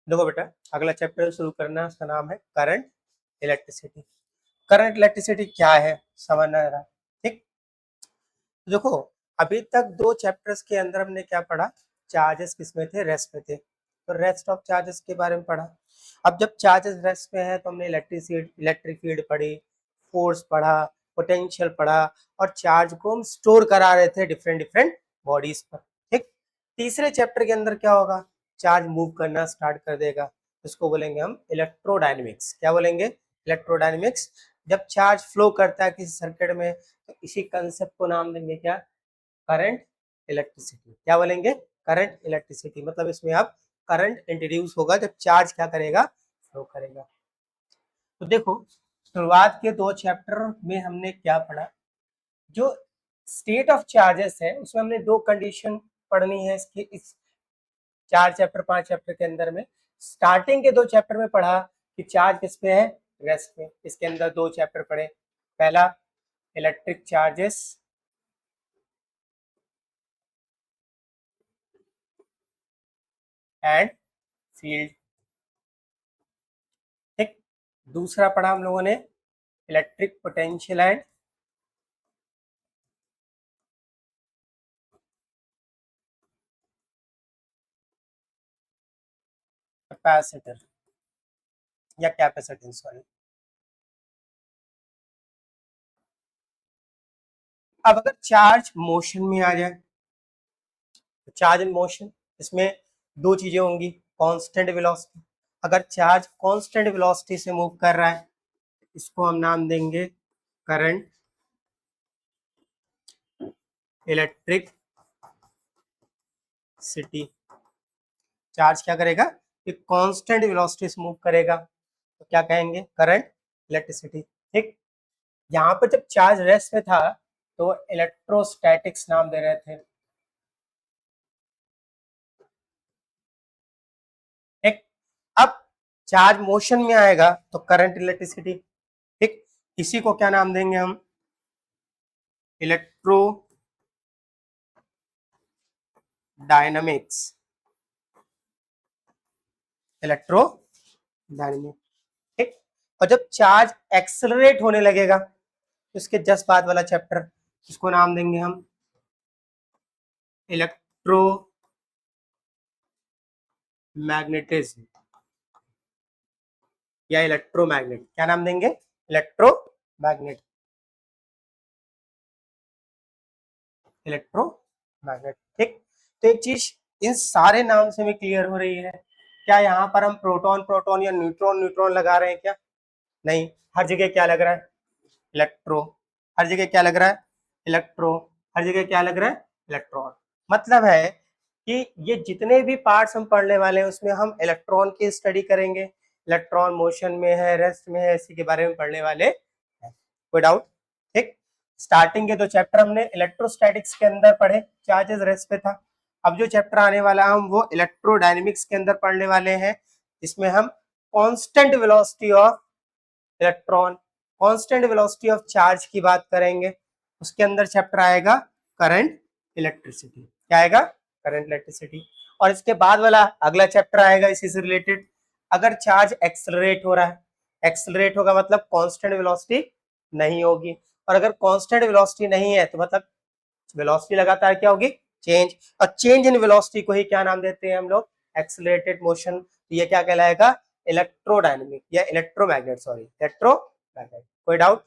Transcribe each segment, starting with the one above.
देखो बेटा, अगला चैप्टर शुरू करना, उसका नाम है करंट इलेक्ट्रिसिटी। करंट इलेक्ट्रिसिटी क्या है समझना जरा। ठीक, तो देखो, अभी तक दो चैप्टर्स के अंदर हमने क्या पढ़ा, चार्जेस किसमें थे, रेस्ट में थे, तो रेस्ट ऑफ चार्जेस के बारे में पढ़ा। अब जब चार्जेस रेस्ट में है तो हमने इलेक्ट्रिक फील्ड पढ़ी, फोर्स पढ़ा, पोटेंशियल पढ़ा, और चार्ज को हम स्टोर करा रहे थे डिफरेंट डिफरेंट बॉडीज पर। ठीक, तीसरे चैप्टर के अंदर क्या होगा, चार्ज मूव करना स्टार्ट कर देगा, इसको बोलेंगे हम इलेक्ट्रोडायनेमिक्स। क्या बोलेंगे, इलेक्ट्रोडायनेमिक्स। जब चार्ज फ्लो करता है किसी सर्किट में तो इसी कंसेप्ट को नाम देंगे क्या, करंट इलेक्ट्रिसिटी। क्या बोलेंगे, करंट इलेक्ट्रिसिटी। मतलब इसमें अब करंट इंट्रोड्यूस होगा जब चार्ज क्या करेगा, फ्लो करेगा। तो देखो, शुरुआत के दो चैप्टर में हमने क्या पढ़ा, जो स्टेट ऑफ चार्जेस है उसमें हमने दो कंडीशन पढ़नी है इसके, इस 4 चैप्टर 5 चैप्टर के अंदर में। स्टार्टिंग के दो चैप्टर में पढ़ा कि चार्ज किस पे है, रेस्ट में। इसके अंदर दो चैप्टर पढ़े, पहला इलेक्ट्रिक चार्जेस एंड फील्ड। ठीक, दूसरा पढ़ा हम लोगों ने इलेक्ट्रिक पोटेंशियल एंड कैपेसिटर या कैपेसिटेंस, सॉरी। अब अगर चार्ज मोशन में आ जाए, तो चार्ज इन मोशन, इसमें दो चीजें होंगी, कांस्टेंट वेलोसिटी। अगर चार्ज कांस्टेंट वेलोसिटी से मूव कर रहा है, इसको हम नाम देंगे करंट इलेक्ट्रिक सिटी। चार्ज क्या करेगा, कि कांस्टेंट वेलोसिटी से मूव करेगा, तो क्या कहेंगे, करंट इलेक्ट्रिसिटी। ठीक, यहाँ पर जब चार्ज रेस्ट में था तो इलेक्ट्रोस्टैटिक्स नाम दे रहे थे। ठीक, अब चार्ज मोशन में आएगा तो करंट इलेक्ट्रिसिटी। ठीक, इसी को क्या नाम देंगे हम, इलेक्ट्रो डायनामिक्स। Electro dynamics. ठीक, और जब चार्ज एक्सेलरेट होने लगेगा तो इसके जस्ट बाद वाला चैप्टर, इसको नाम देंगे हम इलेक्ट्रो मैग्नेटिज्म या इलेक्ट्रोमैग्नेट। क्या नाम देंगे, इलेक्ट्रोमैग्नेट। इलेक्ट्रोमैग्नेट। ठीक, तो एक चीज इन सारे नाम से हमें क्लियर हो रही है, क्या यहाँ पर हम प्रोटॉन प्रोटॉन या न्यूट्रॉन न्यूट्रॉन लगा रहे हैं क्या, नहीं। हर जगह क्या लग रहा है, इलेक्ट्रो। हर जगह क्या लग रहा है, इलेक्ट्रो। हर जगह क्या लग रहा है, इलेक्ट्रॉन। मतलब है कि ये जितने भी पार्ट्स हम पढ़ने वाले हैं उसमें हम इलेक्ट्रॉन की स्टडी करेंगे। इलेक्ट्रॉन मोशन में है, रेस्ट में है, इसी के बारे में पढ़ने वाले हैं। कोई डाउट। ठीक, स्टार्टिंग के दो चैप्टर हमने इलेक्ट्रोस्टैटिक्स के अंदर पढ़े, चार्जेस रेस्ट पे था। अब जो चैप्टर आने वाला हम वो इलेक्ट्रोडायनेमिक्स के अंदर पढ़ने वाले हैं, इसमें हम constant velocity of electron, constant velocity of charge की बात करेंगे। उसके अंदर चैप्टर आएगा करंट इलेक्ट्रिसिटी। क्या आएगा, करंट इलेक्ट्रिसिटी। और इसके बाद वाला अगला चैप्टर आएगा इसी से रिलेटेड, अगर चार्ज एक्सेलरेट हो रहा है, एक्सेलरेट होगा मतलब कांस्टेंट वेलोसिटी नहीं होगी, और अगर कांस्टेंट वेलोसिटी नहीं है तो मतलब वेलोसिटी लगातार क्या होगी, चेंज। और चेंज इन वेलोसिटी को ही क्या नाम देते हैं हम लोग, एक्सेलरेटेड मोशन। तो ये क्या कहलाएगा, इलेक्ट्रोडायनेमिक या इलेक्ट्रोमैग्नेट, सॉरी इलेक्ट्रोमैग्नेट। कोई डाउट,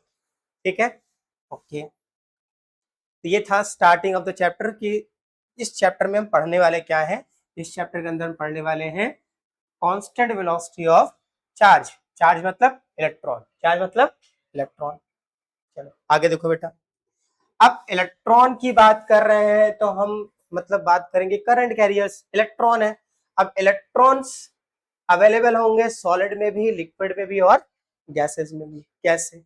ठीक है, ओके। तो ये था स्टार्टिंग ऑफ द चैप्टर की। इस चैप्टर में हम पढ़ने वाले क्या है, इस चैप्टर के अंदर हम पढ़ने वाले हैं constant velocity of charge. Charge मतलब इलेक्ट्रॉन, चार्ज मतलब इलेक्ट्रॉन। चलो आगे देखो बेटा, अब इलेक्ट्रॉन की बात कर रहे हैं तो हम मतलब बात करेंगे करंट कैरियर्स, इलेक्ट्रॉन है। अब इलेक्ट्रॉन्स अवेलेबल होंगे सॉलिड में भी, लिक्विड में भी, और गैसेस में भी। कैसे,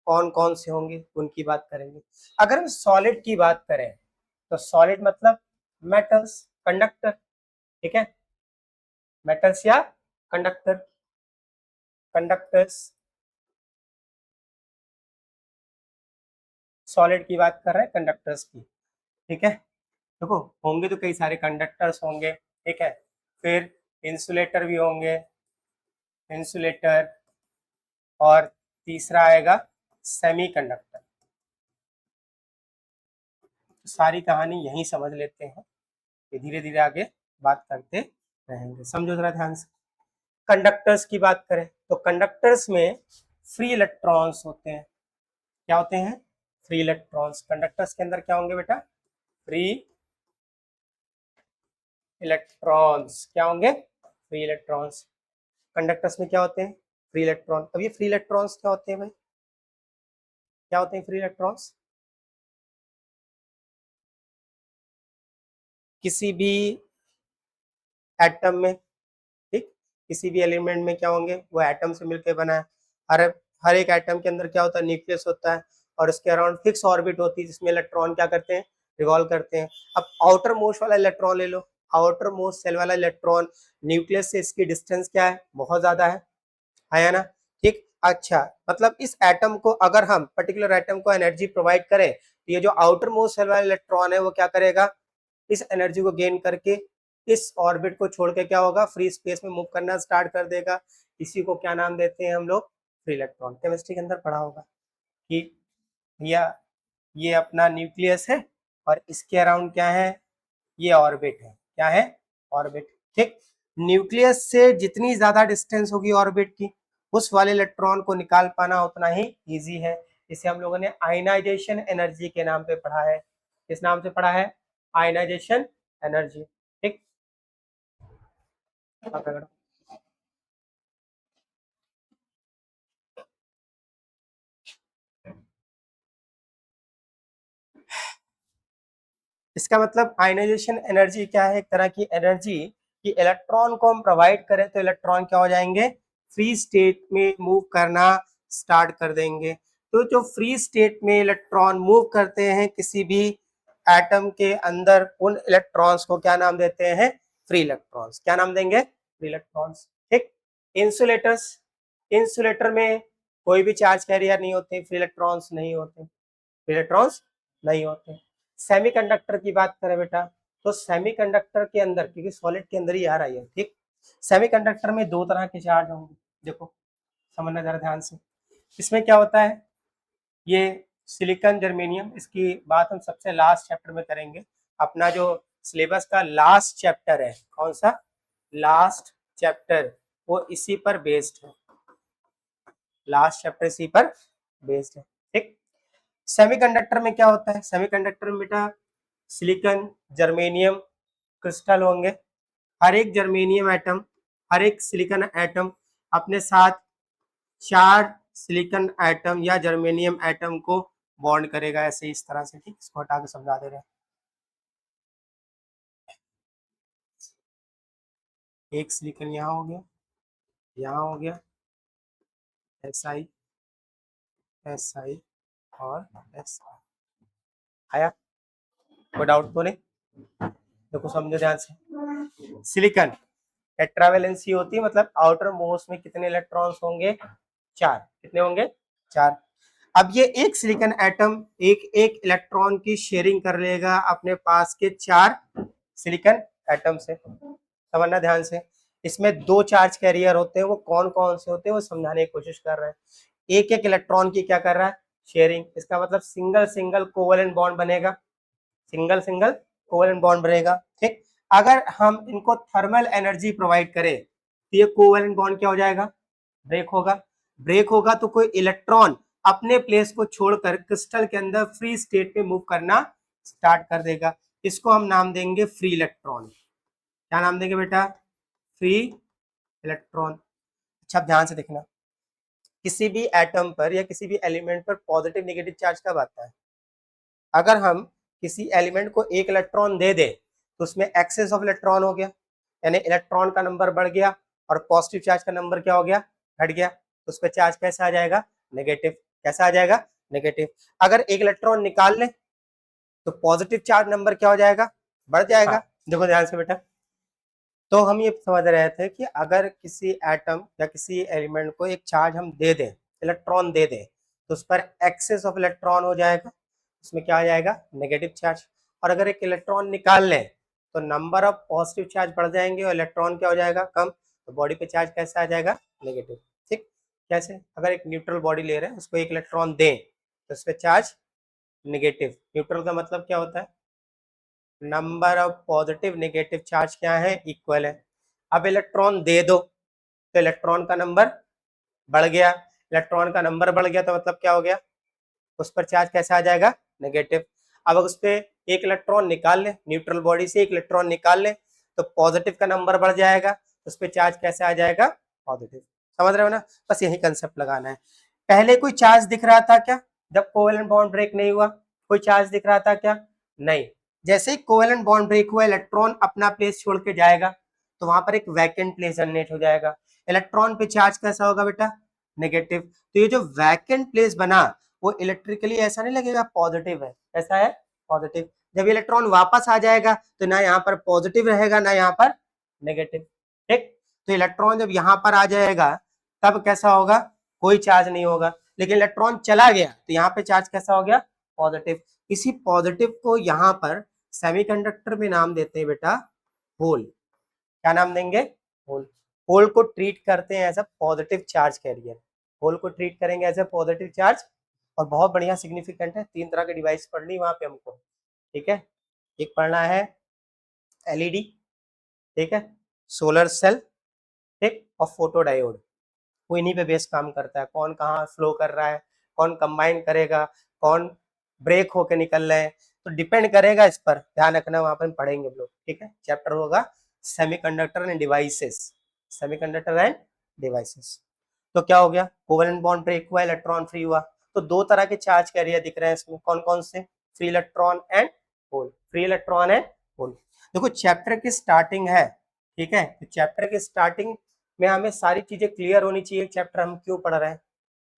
कौन कौन से होंगे उनकी बात करेंगे। अगर हम सॉलिड की बात करें तो सॉलिड मतलब मेटल्स, कंडक्टर। ठीक है, मेटल्स या कंडक्टर, कंडक्टर्स। सॉलिड की बात कर रहे हैं, कंडक्टर्स की। ठीक है, देखो होंगे तो कई सारे कंडक्टर्स होंगे। ठीक है, फिर इंसुलेटर भी होंगे, इंसुलेटर, और तीसरा आएगा सेमीकंडक्टर। सारी कहानी यहीं समझ लेते हैं, कि धीरे धीरे आगे बात करते रहेंगे। समझो जरा ध्यान से। कंडक्टर्स की बात करें तो कंडक्टर्स में फ्री इलेक्ट्रॉन्स होते हैं। क्या होते हैं? Free electrons. कंडक्टर्स के अंदर क्या होंगे बेटा? Free electrons. क्या होंगे? Free electrons. कंडक्टर्स में क्या होते हैं? Free electron. अब ये फ्री इलेक्ट्रॉन्स क्या होते हैं भाई? क्या होते हैं फ्री इलेक्ट्रॉन्स? किसी भी एटम में, ठीक, किसी भी एलिमेंट में क्या होंगे? वो एटम से मिलकर बना है। हर हर एक एटम के अंदर क्या होता है? न्यूक्लियस होता है, और उसके अराउंड फिक्स ऑर्बिट होती है, जिसमें इलेक्ट्रॉन क्या करते हैं? रिवॉल्व करते हैं। अब आउटर मोस्ट वाला इलेक्ट्रॉन ले लो, आउटर मोस्ट सेल वाला इलेक्ट्रॉन, न्यूक्लियस से इसकी डिस्टेंस क्या है? बहुत ज्यादा है ना? ठीक। अच्छा, मतलब इस एटम को, अगर हम पर्टिकुलर एटम को एनर्जी प्रोवाइड करें, तो ये जो आउटर मोस्ट सेल वाला इलेक्ट्रॉन है वो क्या करेगा? इस एनर्जी को गेन करके इस ऑर्बिट को छोड़ के क्या होगा? फ्री स्पेस में मूव करना स्टार्ट कर देगा। इसी को क्या नाम देते हैं हम लोग? Free electron. केमिस्ट्री के अंदर पढ़ा होगा कि भैया ये अपना न्यूक्लियस है, और इसके अराउंड क्या है? ये ऑर्बिट है। क्या है? ऑर्बिट। ठीक। न्यूक्लियस से जितनी ज्यादा डिस्टेंस होगी ऑर्बिट की, उस वाले इलेक्ट्रॉन को निकाल पाना उतना ही इजी है। इसे हम लोगों ने आयनाइजेशन एनर्जी के नाम पे पढ़ा है। किस नाम से पढ़ा है? Ionization energy. ठीक। इसका मतलब आयनाइजेशन एनर्जी क्या है? एक तरह की एनर्जी कि इलेक्ट्रॉन को हम प्रोवाइड करें तो इलेक्ट्रॉन क्या हो जाएंगे? फ्री स्टेट में मूव करना स्टार्ट कर देंगे। तो जो फ्री स्टेट में इलेक्ट्रॉन मूव करते हैं किसी भी एटम के अंदर, उन इलेक्ट्रॉन्स को क्या नाम देते हैं? Free electrons. क्या नाम देंगे? Free electrons. ठीक। इंसुलेटर्स, इंसुलेटर में कोई भी चार्ज कैरियर नहीं होते, फ्री इलेक्ट्रॉन्स नहीं होते, फ्री इलेक्ट्रॉन्स नहीं होते। सेमीकंडक्टर की बात करें बेटा, तो सेमीकंडक्टर के अंदर, क्योंकि सॉलिड के अंदर ही आ रहा है, ठीक, सेमीकंडक्टर में दो तरह के चार्ज होंगे। देखो समझना जरा ध्यान से। इसमें क्या होता है? ये सिलिकॉन जर्मेनियम, इसकी बात हम सबसे लास्ट चैप्टर में करेंगे। अपना जो सिलेबस का लास्ट चैप्टर है, कौन सा? लास्ट चैप्टर, वो इसी पर बेस्ड है। लास्ट चैप्टर इसी पर बेस्ड है। ठीक। सेमीकंडक्टर में क्या होता है? सेमीकंडक्टर में बेटा सिलिकॉन जर्मेनियम क्रिस्टल होंगे। हर एक जर्मेनियम एटम, हर एक सिलिकॉन एटम अपने साथ 4 सिलिकॉन एटम या जर्मेनियम एटम को बॉन्ड करेगा, ऐसे इस तरह से। ठीक, इसको हटा के समझा दे रहे हैं। एक सिलिकॉन यहाँ हो गया, यहाँ हो गया, SI SI और SI। आया? कोई डाउट तो नहीं? देखो समझो ध्यान से। सिलिकॉन टेट्रावेलेंसी होती है, मतलब आउटर मोस्ट में कितने इलेक्ट्रॉन्स होंगे? 4। कितने होंगे? 4। अब ये एक सिलिकॉन एटम एक एक इलेक्ट्रॉन की शेयरिंग कर लेगा अपने पास के 4 सिलिकॉन एटम से। समझना ध्यान से। इसमें 2 चार्ज कैरियर होते हैं, वो कौन कौन से होते हैं वो समझाने की कोशिश कर रहे हैं। एक एक इलेक्ट्रॉन की क्या कर रहा है? शेयरिंग। इसका मतलब सिंगल सिंगल कोवेलेंट बॉन्ड बनेगा, सिंगल सिंगल कोवेलेंट बॉन्ड बनेगा। ठीक। अगर हम इनको थर्मल एनर्जी प्रोवाइड करें तो ये कोवेलेंट बॉन्ड क्या हो जाएगा? ब्रेक होगा। ब्रेक होगा तो कोई इलेक्ट्रॉन अपने प्लेस को छोड़कर क्रिस्टल के अंदर फ्री स्टेट में मूव करना स्टार्ट कर देगा। इसको हम नाम देंगे फ्री इलेक्ट्रॉन। क्या नाम देंगे बेटा? Free electron. अच्छा ध्यान से देखना, किसी भी एटम पर या किसी भी एलिमेंट पर पॉजिटिव नेगेटिव चार्ज कब आता है? अगर हम किसी एलिमेंट को एक इलेक्ट्रॉन दे दें तो उसमें एक्सेस ऑफ इलेक्ट्रॉन हो गया, यानी इलेक्ट्रॉन का नंबर बढ़ गया, और पॉजिटिव चार्ज का नंबर क्या हो गया? घट गया। तो उस पर चार्ज कैसा आ जाएगा? नेगेटिव। कैसा आ जाएगा? नेगेटिव। अगर एक इलेक्ट्रॉन निकाल लें तो पॉजिटिव चार्ज नंबर क्या हो जाएगा? बढ़ जाएगा। हाँ। देखो ध्यान से बेटा, तो हम ये समझ रहे थे कि अगर किसी एटम या किसी एलिमेंट को एक चार्ज हम दे दें, इलेक्ट्रॉन दे दें, तो उस पर एक्सेस ऑफ इलेक्ट्रॉन हो जाएगा, उसमें क्या आ जाएगा? Negative charge. और अगर एक इलेक्ट्रॉन निकाल लें तो नंबर ऑफ पॉजिटिव चार्ज बढ़ जाएंगे और इलेक्ट्रॉन क्या हो जाएगा, कम। तो बॉडी पे चार्ज कैसा आ जाएगा, नेगेटिव। ठीक, कैसे, अगर एक न्यूट्रल बॉडी ले रहे हैं, उसको एक इलेक्ट्रॉन दें तो उस पर चार्ज नेगेटिव। न्यूट्रल का मतलब क्या होता है, number of positive negative charge क्या है, इक्वल है। अब इलेक्ट्रॉन दे दो तो इलेक्ट्रॉन का नंबर बढ़ गया, इलेक्ट्रॉन का नंबर बढ़ गया तो मतलब क्या हो गया, उस पर चार्ज कैसा आ जाएगा, नेगेटिव। अब उस पर एक इलेक्ट्रॉन निकाल ले, न्यूट्रल बॉडी से एक इलेक्ट्रॉन निकाल ले तो पॉजिटिव का नंबर बढ़ जाएगा, उस पर चार्ज कैसे आ जाएगा, पॉजिटिव। समझ रहे हो ना, बस यही कंसेप्ट लगाना है। पहले कोई चार्ज दिख रहा था क्या, जब कोवेलेंट बॉन्ड ब्रेक नहीं हुआ, कोई चार्ज दिख रहा था क्या, नहीं। जैसे ही कोवेलेंट बॉन्ड ब्रेक हुआ, इलेक्ट्रॉन अपना प्लेस छोड़ के जाएगा तो वहां पर एक वैकेंट प्लेस जनरेट हो जाएगा, इलेक्ट्रॉन पे चार्ज कैसा होगा बेटा, नेगेटिव। तो ये जो वैकेंट प्लेस बना वो इलेक्ट्रिकली ऐसा नहीं लगेगा पॉजिटिव है, ऐसा है पॉजिटिव। जब इलेक्ट्रॉन वापस आ जाएगा तो ना यहाँ पर पॉजिटिव रहेगा ना यहाँ पर नेगेटिव। ठीक, तो इलेक्ट्रॉन जब यहाँ पर आ जाएगा तब कैसा होगा, कोई चार्ज नहीं होगा, लेकिन इलेक्ट्रॉन चला गया तो यहाँ पे चार्ज कैसा हो गया, पॉजिटिव। इसी पॉजिटिव को यहाँ पर सेमीकंडक्टर में नाम देते हैं बेटा होल। क्या नाम देंगे, होल। होल को ट्रीट करते हैं as a positive charge carrier, hole को ट्रीट करेंगे एज अ पॉजिटिव चार्ज। और बहुत बढ़िया सिग्निफिकेंट है, 3 तरह की डिवाइस पढ़नी वहां पे हमको। ठीक है, एक पढ़ना है एलईडी, ठीक है, सोलर सेल, ठीक, और फोटो डायोड। वो इन्हीं पे बेस काम करता है, कौन कहाँ फ्लो कर रहा है, कौन कंबाइन करेगा, कौन ब्रेक होके निकल रहे हैं, तो डिपेंड करेगा इस पर, ध्यान रखना, वहां पर हम पढ़ेंगे हम लोग। ठीक है, चैप्टर होगा semiconductor end devices, semiconductor end devices. तो क्या हो गया, कोवेलेंट बॉन्ड ब्रेक हुआ, इलेक्ट्रॉन फ्री हुआ। तो 2 तरह के चार्ज कैरियर दिख रहे हैं इसमें, कौन कौन से, free electron and hole, free electron and hole. देखो चैप्टर की स्टार्टिंग है, ठीक है, तो चैप्टर की स्टार्टिंग में हमें सारी चीजें क्लियर होनी चाहिए, चैप्टर हम क्यों पढ़ रहे हैं।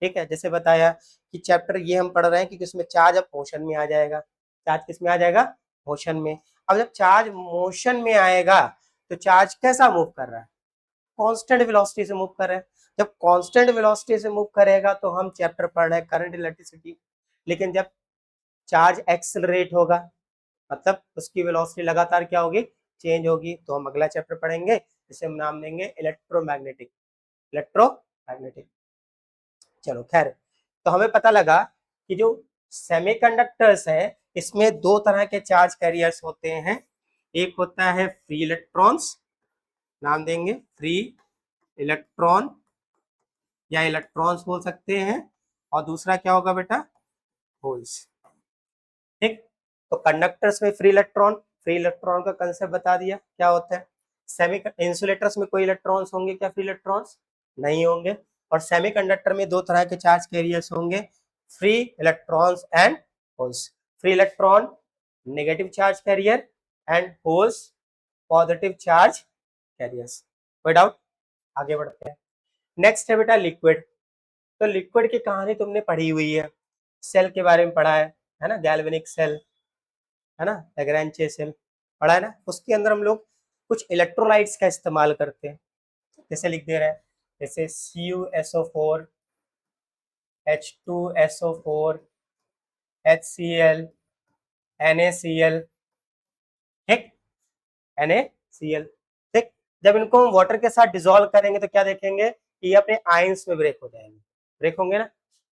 ठीक है, जैसे बताया कि चैप्टर ये हम पढ़ रहे हैं कि इसमें चार्ज अब मोशन में आ जाएगा, चार्ज किस में आ जाएगा, मोशन में। अब जब चार्ज मोशन में आएगा तो चार्ज कैसा मूव कर रहा है, कांस्टेंट वेलोसिटी से मूव कर रहा है। जब कांस्टेंट वेलोसिटी से मूव करेगा तो हम चैप्टर पढ़ रहे हैं करंट इलेक्ट्रिसिटी। लेकिन जब चार्ज एक्सेलरेट होगा मतलब उसकी वेलोसिटी लगातार क्या होगी, चेंज होगी, तो हम अगला चैप्टर पढ़ेंगे जिसे हम नाम देंगे इलेक्ट्रोमैग्नेटिक, इलेक्ट्रोमैग्नेटिक। चलो खैर, तो हमें पता लगा कि जो सेमीकंडक्टर्स है इसमें 2 तरह के चार्ज कैरियर्स होते हैं, एक होता है फ्री इलेक्ट्रॉन्स, नाम देंगे फ्री इलेक्ट्रॉन या इलेक्ट्रॉन्स बोल सकते हैं, और दूसरा क्या होगा बेटा, होल्स। ठीक, तो कंडक्टर्स में फ्री इलेक्ट्रॉन का कंसेप्ट बता दिया क्या होता है। सेमी इंसुलेटर्स में कोई इलेक्ट्रॉन्स होंगे क्या, फ्री इलेक्ट्रॉन्स नहीं होंगे। और सेमीकंडक्टर में 2 तरह के चार्ज कैरियर्स होंगे, free electrons and holes. Free electron negative charge carrier and holes positive charge carriers. कोई डाउट, आगे बढ़ते हैं। नेक्स्ट है बेटा लिक्विड। तो लिक्विड की कहानी तुमने पढ़ी हुई है, सेल के बारे में पढ़ा है ना, गैल्वेनिक सेल, है ना, लैग्रेंज सेल पढ़ा है ना। उसके अंदर हम लोग कुछ इलेक्ट्रोलाइट्स का इस्तेमाल करते हैं, जैसे लिख दे रहे हैं, जैसे CuSO4, H2SO4, HCl, NaCl, ठीक, NaCl। ठीक, जब इनको हम वाटर के साथ डिसॉल्व करेंगे तो क्या देखेंगे कि ये अपने आयंस में ब्रेक हो जाएंगे, ब्रेक होंगे ना।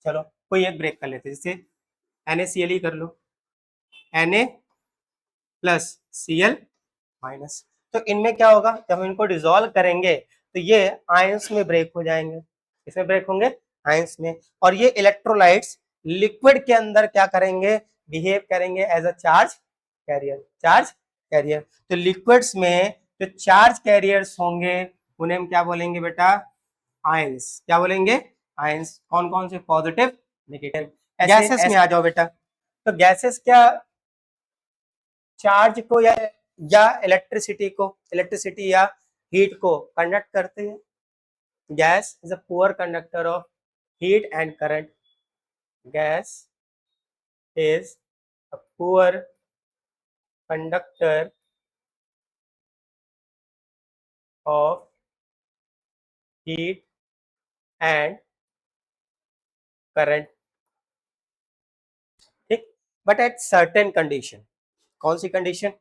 चलो कोई एक ब्रेक कर लेते हैं, जैसे NaCl ही कर लो, Na प्लस Cl माइनस। तो इनमें क्या होगा, जब हम इनको डिसॉल्व करेंगे तो ये आयंस में ब्रेक हो जाएंगे, इसमें ब्रेक होंगे, आयंस में। और ये इलेक्ट्रोलाइट्स लिक्विड के अंदर क्या करेंगे, बिहेव करेंगे as a charge carrier, charge carrier. तो लिक्विड्स में जो चार्ज कैरियर्स होंगे उन्हें हम क्या बोलेंगे बेटा, आयंस। क्या बोलेंगे, आयंस। कौन कौन से, पॉजिटिव नेगेटिव। गैसेस में आ जाओ बेटा, तो गैसेस क्या चार्ज को या इलेक्ट्रिसिटी या हीट को कंडक्ट करते हैं। Gas is a poor conductor of heat and current, gas is a poor conductor of heat and current. ठीक, बट एट सर्टेन कंडीशन। कौन सी कंडीशन,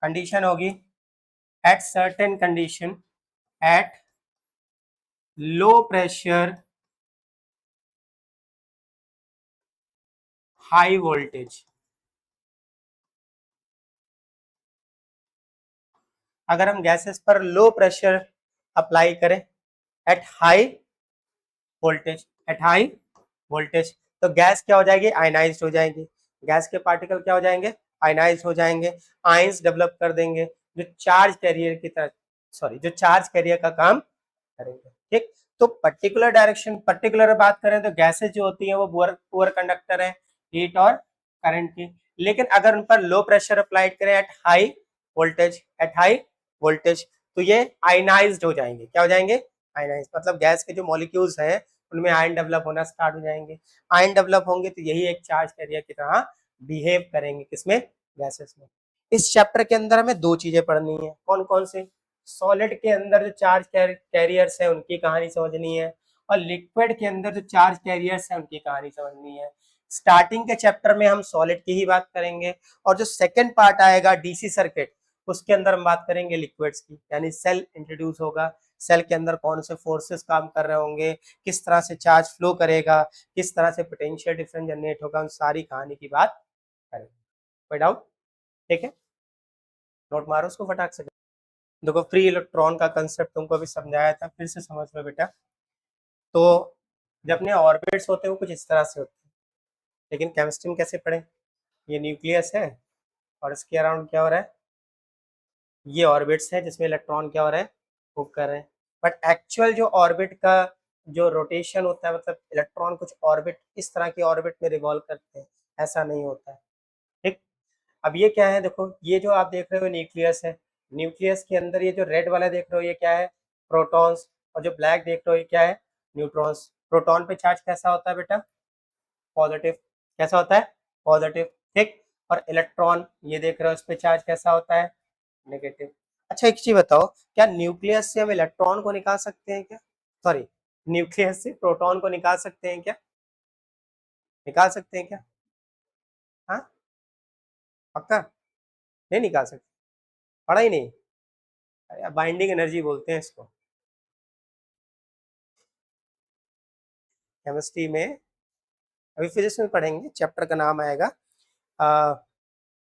कंडीशन होगी at certain condition, at low pressure high voltage. अगर हम gases पर low pressure apply करें at high voltage, at high voltage, तो gas क्या हो जाएगी, आयनाइज्ड हो जाएगी। गैस के पार्टिकल क्या हो जाएंगे, आयनाइज्ड हो जाएंगे, आयंस डेवलप कर देंगे जो चार्ज कैरियर की तरह, सॉरी, जो चार्ज कैरियर का काम करेंगे। ठीक, तो पर्टिकुलर डायरेक्शन, पर्टिकुलर बात करें तो गैसेस जो होती हैं वो पुअर कंडक्टर है हीट और करंट की। लेकिन अगर उन पर लो प्रेशर अप्लाइड करें at high voltage, at high voltage, तो ये आयनाइज्ड हो जाएंगे। क्या हो जाएंगे, आयनाइज, मतलब गैस के जो मॉलिक्यूल्स हैं उनमें आयन डेवलप होना स्टार्ट हो जाएंगे। आयन डेवलप होंगे तो यही एक चार्ज कैरियर की तरह बिहेव करेंगे, किसमें, गैसेस में। इस चैप्टर के अंदर हमें दो चीजें पढ़नी है, कौन कौन से, सॉलिड के अंदर जो चार्ज कैरियर्स है उनकी कहानी समझनी है, और लिक्विड के अंदर जो चार्ज कैरियर्स है उनकी कहानी समझनी है। स्टार्टिंग के चैप्टर में हम सॉलिड की ही बात करेंगे, और जो सेकंड पार्ट आएगा डीसी सर्किट, उसके अंदर हम बात करेंगे लिक्विड्स की, यानी सेल इंट्रोड्यूस होगा, सेल के अंदर कौन से फोर्सेस काम कर रहे होंगे, किस तरह से चार्ज फ्लो करेगा, किस तरह से पोटेंशियल डिफरेंस जनरेट होगा, उन सारी कहानी की बात करेंगे। कोई डाउट, ठीक है, नोट मारो उसको फटाक से। देखो, फ्री इलेक्ट्रॉन का कंसेप्ट तुमको अभी समझाया था, फिर से समझ लो बेटा। तो जब अपने ऑर्बिट्स होते हैं वो कुछ इस तरह से होते हैं, लेकिन केमिस्ट्री में कैसे पढ़े, ये न्यूक्लियस है और इसके अराउंड क्या हो रहा है, ये ऑर्बिट्स है जिसमें इलेक्ट्रॉन क्या हो रहा है, मूव कर रहे हैं। बट एक्चुअल जो ऑर्बिट का जो रोटेशन होता है, मतलब इलेक्ट्रॉन कुछ ऑर्बिट इस तरह के ऑर्बिट में रिवॉल्व करते हैं, ऐसा नहीं होता है। ठीक, अब ये क्या है, देखो ये जो आप देख रहे हो न्यूक्लियस है, न्यूक्लियस के अंदर ये जो रेड वाला देख रहे हो ये क्या है, प्रोटॉन्स, और जो ब्लैक देख रहे हो ये क्या है, न्यूट्रॉन्स। प्रोटॉन पे चार्ज कैसा होता है बेटा, पॉजिटिव, कैसा होता है, पॉजिटिव। ठीक, और इलेक्ट्रॉन ये देख रहे हो, इस पे चार्ज कैसा होता है, नेगेटिव। अच्छा एक चीज बताओ, क्या न्यूक्लियस से हम इलेक्ट्रॉन को निकाल सकते हैं क्या, सॉरी, न्यूक्लियस से प्रोटॉन को निकाल सकते हैं क्या, निकाल सकते हैं क्या, हाँ, पक्का नहीं निकाल सकते, पढ़ा ही नहीं, बाइंडिंग एनर्जी बोलते हैं इसको केमिस्ट्री में। अभी फिजिक्स में पढ़ेंगे, चैप्टर का नाम आएगा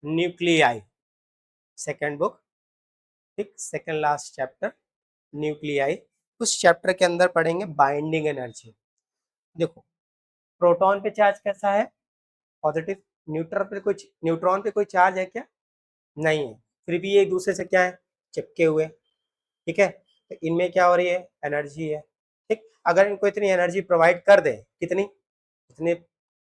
न्यूक्लियाई, सेकेंड बुक, ठीक, सेकेंड लास्ट चैप्टर न्यूक्लियाई। उस चैप्टर के अंदर पढ़ेंगे बाइंडिंग एनर्जी। देखो, प्रोटॉन पे चार्ज कैसा है, पॉजिटिव, न्यूट्रॉन पे कोई चार्ज है क्या, नहीं है, फिर भी ये एक दूसरे से क्या है, चिपके हुए। ठीक है, तो इनमें क्या हो रही है, एनर्जी है। ठीक, अगर इनको इतनी एनर्जी प्रोवाइड कर दे, कितनी, इतने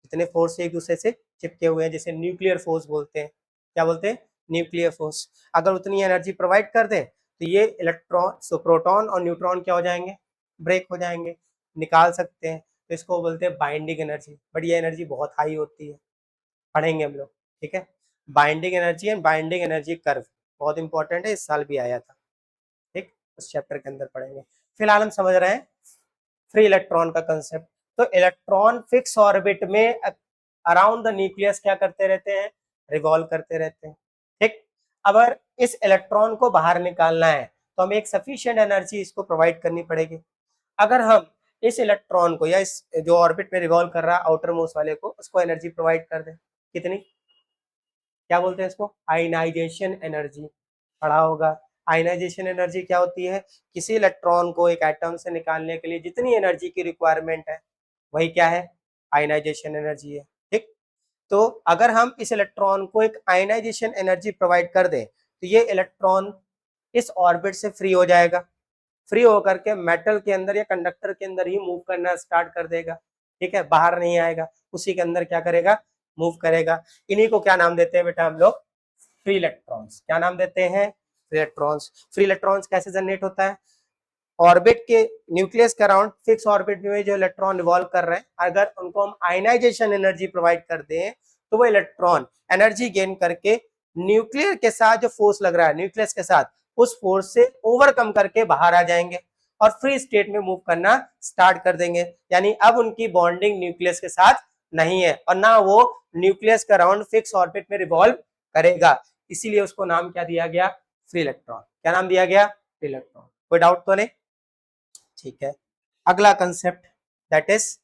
इतने फोर्स से एक दूसरे से चिपके हुए हैं, जैसे न्यूक्लियर फोर्स बोलते हैं, क्या बोलते हैं, न्यूक्लियर फोर्स। अगर उतनी एनर्जी प्रोवाइड कर दे तो ये इलेक्ट्रॉन, सो प्रोटॉन और न्यूट्रॉन क्या हो जाएंगे, ब्रेक हो जाएंगे, निकाल सकते हैं, तो इसको बोलते हैं बाइंडिंग एनर्जी। बट ये एनर्जी बहुत हाई होती है, पढ़ेंगे हम लोग। ठीक है, binding energy and binding energy curve बहुत इंपॉर्टेंट है, इस साल भी आया था। ठीक, उस चैप्टर के अंदर पढ़ेंगे। फिलहाल हम समझ रहे हैं फ्री इलेक्ट्रॉन का कंसेप्ट। तो इलेक्ट्रॉन फिक्स ऑर्बिट में अराउंड द न्यूक्लियस क्या करते रहते हैं, रिवॉल्व करते रहते हैं। ठीक, अगर इस इलेक्ट्रॉन को बाहर निकालना है तो हमें एक सफिशिएंट एनर्जी इसको प्रोवाइड करनी पड़ेगी। अगर हम इस इलेक्ट्रॉन को या इस जो ऑर्बिट में रिवॉल्व कर रहा है आउटर मोस्ट वाले को, उसको एनर्जी प्रोवाइड कर दें, कितनी, क्या बोलते हैं इसको, आयनाइजेशन एनर्जी, पढ़ा होगा। आयनाइजेशन एनर्जी क्या होती है, किसी इलेक्ट्रॉन को एक एटम से निकालने के लिए जितनी एनर्जी की रिक्वायरमेंट है वही क्या है, आयनाइजेशन एनर्जी है। ठीक, तो अगर हम इस इलेक्ट्रॉन को एक आयनाइजेशन एनर्जी प्रोवाइड कर दें तो ये इलेक्ट्रॉन इस ऑर्बिट से फ्री हो जाएगा, फ्री होकर के मेटल के अंदर या कंडक्टर के अंदर ही मूव करना स्टार्ट कर देगा। ठीक है, बाहर नहीं आएगा, उसी के अंदर क्या करेगा, मूव करेगा। इन्हीं को क्या नाम देते हैं बेटा हम लोग, फ्री इलेक्ट्रॉन्स। क्या नाम देते हैं, फ्री इलेक्ट्रॉन्स। फ्री इलेक्ट्रॉन्स कैसे जनरेट होता है, ऑर्बिट के, न्यूक्लियस के अराउंड फिक्स ऑर्बिट में जो इलेक्ट्रॉन रिवॉल्व कर रहे हैं, अगर उनको हम आयनाइजेशन एनर्जी प्रोवाइड कर दें तो वो इलेक्ट्रॉन एनर्जी गेन करके न्यूक्लियर के साथ जो फोर्स लग रहा है, न्यूक्लियस के साथ, उस फोर्स से ओवरकम करके बाहर आ जाएंगे और फ्री स्टेट में मूव करना स्टार्ट कर देंगे। यानी अब उनकी बॉन्डिंग न्यूक्लियस के साथ नहीं है और ना वो न्यूक्लियस के अराउंड फिक्स ऑर्बिट में रिवॉल्व करेगा। इसीलिए उसको नाम क्या दिया गया, फ्री इलेक्ट्रॉन। क्या नाम दिया गया, फ्री इलेक्ट्रॉन। कोई डाउट तो नहीं, ठीक है। अगला concept that is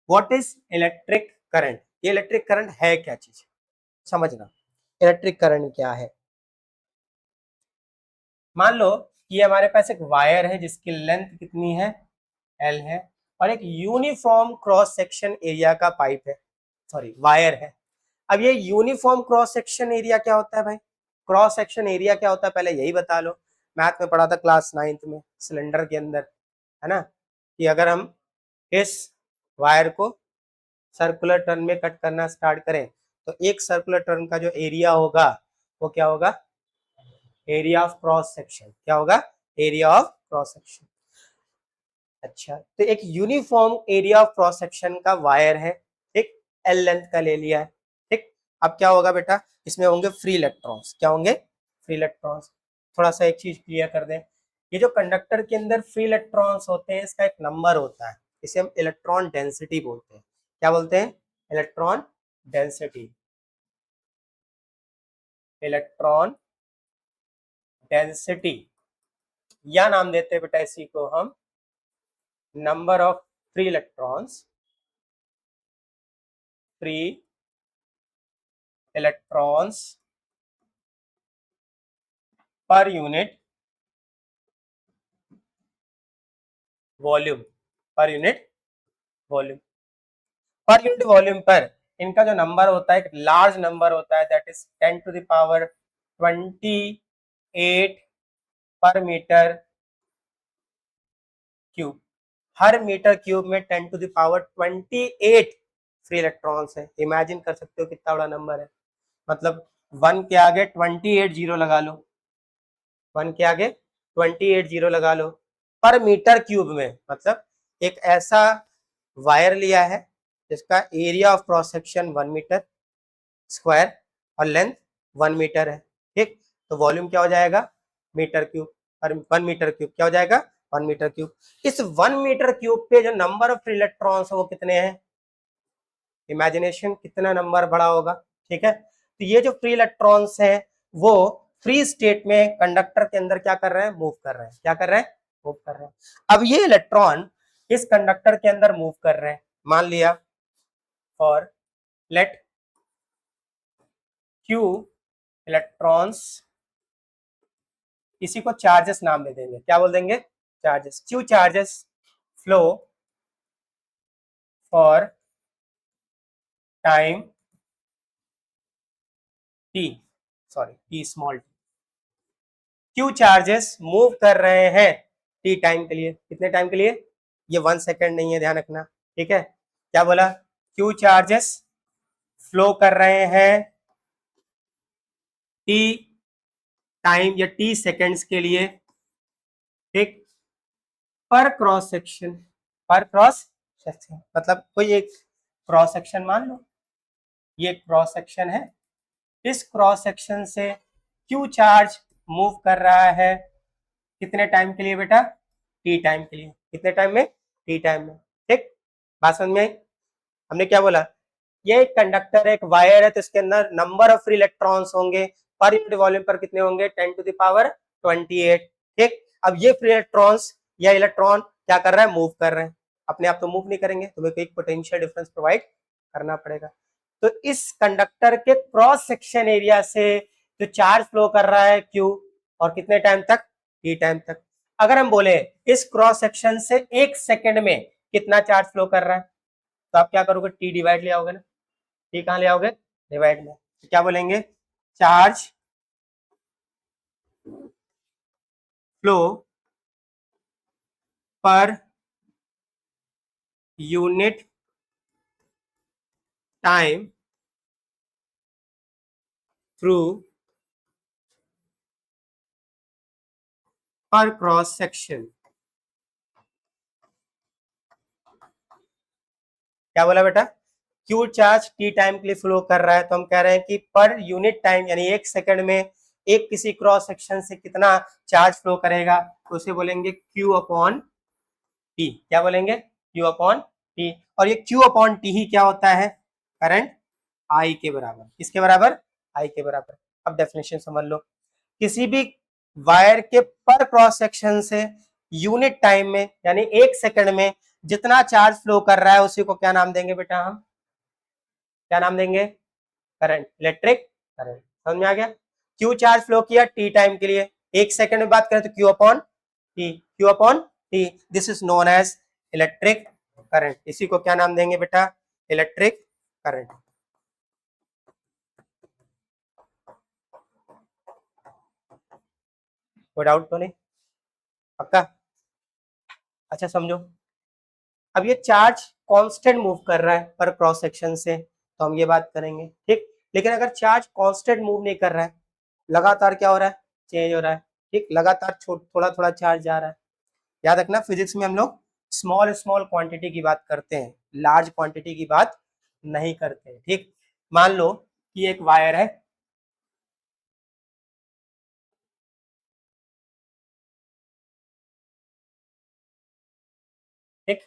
what is electric current. ये इलेक्ट्रिक करंट है क्या चीज, समझना। इलेक्ट्रिक करंट क्या है, मान लो कि हमारे पास एक वायर है जिसकी लेंथ कितनी है, एल है, और एक यूनिफॉर्म क्रॉस सेक्शन एरिया का पाइप है, सॉरी वायर है। अब ये यूनिफॉर्म क्रॉस सेक्शन एरिया क्या होता है भाई, क्रॉस सेक्शन एरिया क्या होता है पहले यही बता लो। मैथ में पढ़ा था क्लास 9th में, सिलेंडर के अंदर, है ना, कि अगर हम इस वायर को सर्कुलर टर्न में कट करना स्टार्ट करें तो एक सर्कुलर टर्न का जो एरिया होगा वो क्या होगा, एरिया ऑफ क्रॉस सेक्शन। क्या होगा, एरिया ऑफ क्रॉस सेक्शन। अच्छा, तो एक uniform area of cross section का वायर है, ठीक, एल लेंथ का ले लिया है, ठीक। अब क्या होगा बेटा, इसमें होंगे फ्री इलेक्ट्रॉन्स। क्या होंगे, फ्री इलेक्ट्रॉन्स। थोड़ा सा एक चीज क्लियर कर दें, ये जो कंडक्टर के अंदर फ्री इलेक्ट्रॉन्स होते हैं इसका एक नंबर होता है, इसे हम इलेक्ट्रॉन डेंसिटी बोलते हैं। क्या बोलते हैं, इलेक्ट्रॉन डेंसिटी। इलेक्ट्रॉन डेंसिटी या नाम देते हैं बेटा इसी को हम number of free electrons, free electrons per unit volume, per unit volume. Per unit volume पर इनका जो नंबर होता है एक लार्ज नंबर होता है, that is 10 to the power 28 पर मीटर क्यूब। हर मीटर क्यूब में 10 to the power 28 free electrons है। इमेजिन कर सकते हो कितना बड़ा नंबर है, मतलब 1 के आगे 28 जीरो लगा लो, 1 के आगे 28 जीरो लगा लो, पर मीटर क्यूब में, मतलब एक ऐसा वायर लिया है जिसका area of cross section 1 meter square और लेंथ 1 मीटर है, ठीक। तो वॉल्यूम क्या हो जाएगा, मीटर क्यूब, और 1 मीटर क्यूब क्या हो जाएगा, 1 मीटर क्यूब। इस 1 मीटर क्यूब पे जो नंबर ऑफ इलेक्ट्रॉन्स है वो कितने हैं, इमेजिनेशन कितना नंबर बड़ा होगा, ठीक है। तो ये जो फ्री इलेक्ट्रॉन्स है वो फ्री स्टेट में कंडक्टर के अंदर क्या कर रहे हैं, मूव कर रहे हैं। क्या कर रहे हैं, मूव कर रहे हैं। अब ये इलेक्ट्रॉन इस कंडक्टर के अंदर मूव कर रहे हैं, मान लिया और लेट क्यू इलेक्ट्रॉन्स, इसी को चार्जेस नाम दे देंगे। क्या बोल देंगे, charges. Q charges flow for time T, sorry T small T. Q charges move कर रहे हैं टी टाइम के लिए। कितने टाइम के लिए, ये 1 सेकेंड नहीं है, ध्यान रखना, ठीक है। क्या बोला, क्यू चार्जेस फ्लो कर रहे हैं टी टाइम या टी सेकेंड्स के लिए, ठीक, पर क्रॉस सेक्शन। पर क्रॉस सेक्शन मतलब कोई एक क्रॉस सेक्शन मान लो, ये क्रॉस सेक्शन है, इस क्रॉस सेक्शन से क्यू चार्ज मूव कर रहा है कितने टाइम के लिए बेटा, टी टाइम के लिए। कितने टाइम में, टी टाइम में, ठीक। बात समझ में आई? हमने क्या बोला, ये एक कंडक्टर है, एक वायर है, तो इसके अंदर नंबर ऑफ फ्री इलेक्ट्रॉन्स होंगे पर यूनिट वॉल्यूम पर कितने होंगे, 10 टू द पावर 28, ठीक। अब ये फ्री इलेक्ट्रॉन्स या इलेक्ट्रॉन क्या कर रहा है, मूव कर रहे हैं। अपने आप तो मूव नहीं करेंगे, तुम्हें एक पोटेंशियल डिफरेंस प्रोवाइड करना पड़ेगा। तो इस कंडक्टर के क्रॉस सेक्शन एरिया से जो चार्ज फ्लो कर रहा है क्यू, और कितने टाइम तक, टी टाइम तक। अगर हम बोले इस क्रॉस सेक्शन से 1 सेकेंड में कितना चार्ज फ्लो कर रहा है, तो आप क्या करोगे, टी डिवाइड ले आओगे ना, टी कहां ले आओगे, डिवाइड में। तो क्या बोलेंगे, charge flow per unit time through पर क्रॉस सेक्शन। क्या बोला बेटा, क्यू चार्ज टी टाइम के लिए फ्लो कर रहा है, तो हम कह रहे हैं कि पर यूनिट टाइम यानी 1 सेकंड में एक किसी क्रॉस सेक्शन से कितना चार्ज फ्लो करेगा, तो उसे बोलेंगे क्यू अपॉन टी। क्या बोलेंगे, क्यू अपॉन टी। और ये क्यू अपॉन टी ही क्या होता है, करंट आई के बराबर। किसके बराबर, आई के बराबर। अब डेफिनेशन समझ लो, किसी भी वायर के पर क्रॉस सेक्शन से यूनिट टाइम में यानी 1 सेकंड में जितना चार्ज फ्लो कर रहा है उसी को क्या नाम देंगे बेटा, हम क्या नाम देंगे, करंट, इलेक्ट्रिक करंट। समझ में आ गया। क्यू चार्ज फ्लो किया टी टाइम के लिए, 1 सेकंड में बात करें तो Q upon t, Q upon t, this is known as electric current. इसी को क्या नाम देंगे बेटा, इलेक्ट्रिक करंट। कोई डाउट तो नहीं, पक्का। अच्छा समझो, अब ये चार्ज कांस्टेंट मूव कर रहा है पर क्रॉस सेक्शन से, तो हम ये बात करेंगे, ठीक। लेकिन अगर चार्ज कांस्टेंट मूव नहीं कर रहा है, लगातार क्या हो रहा है, चेंज हो रहा है, ठीक, लगातार थोड़ा थोड़ा चार्ज जा रहा है। याद रखना फिजिक्स में हम लोग स्मॉल स्मॉल क्वांटिटी की बात करते हैं, लार्ज क्वांटिटी की बात नहीं करते, ठीक। मान लो कि एक वायर है, ठीक,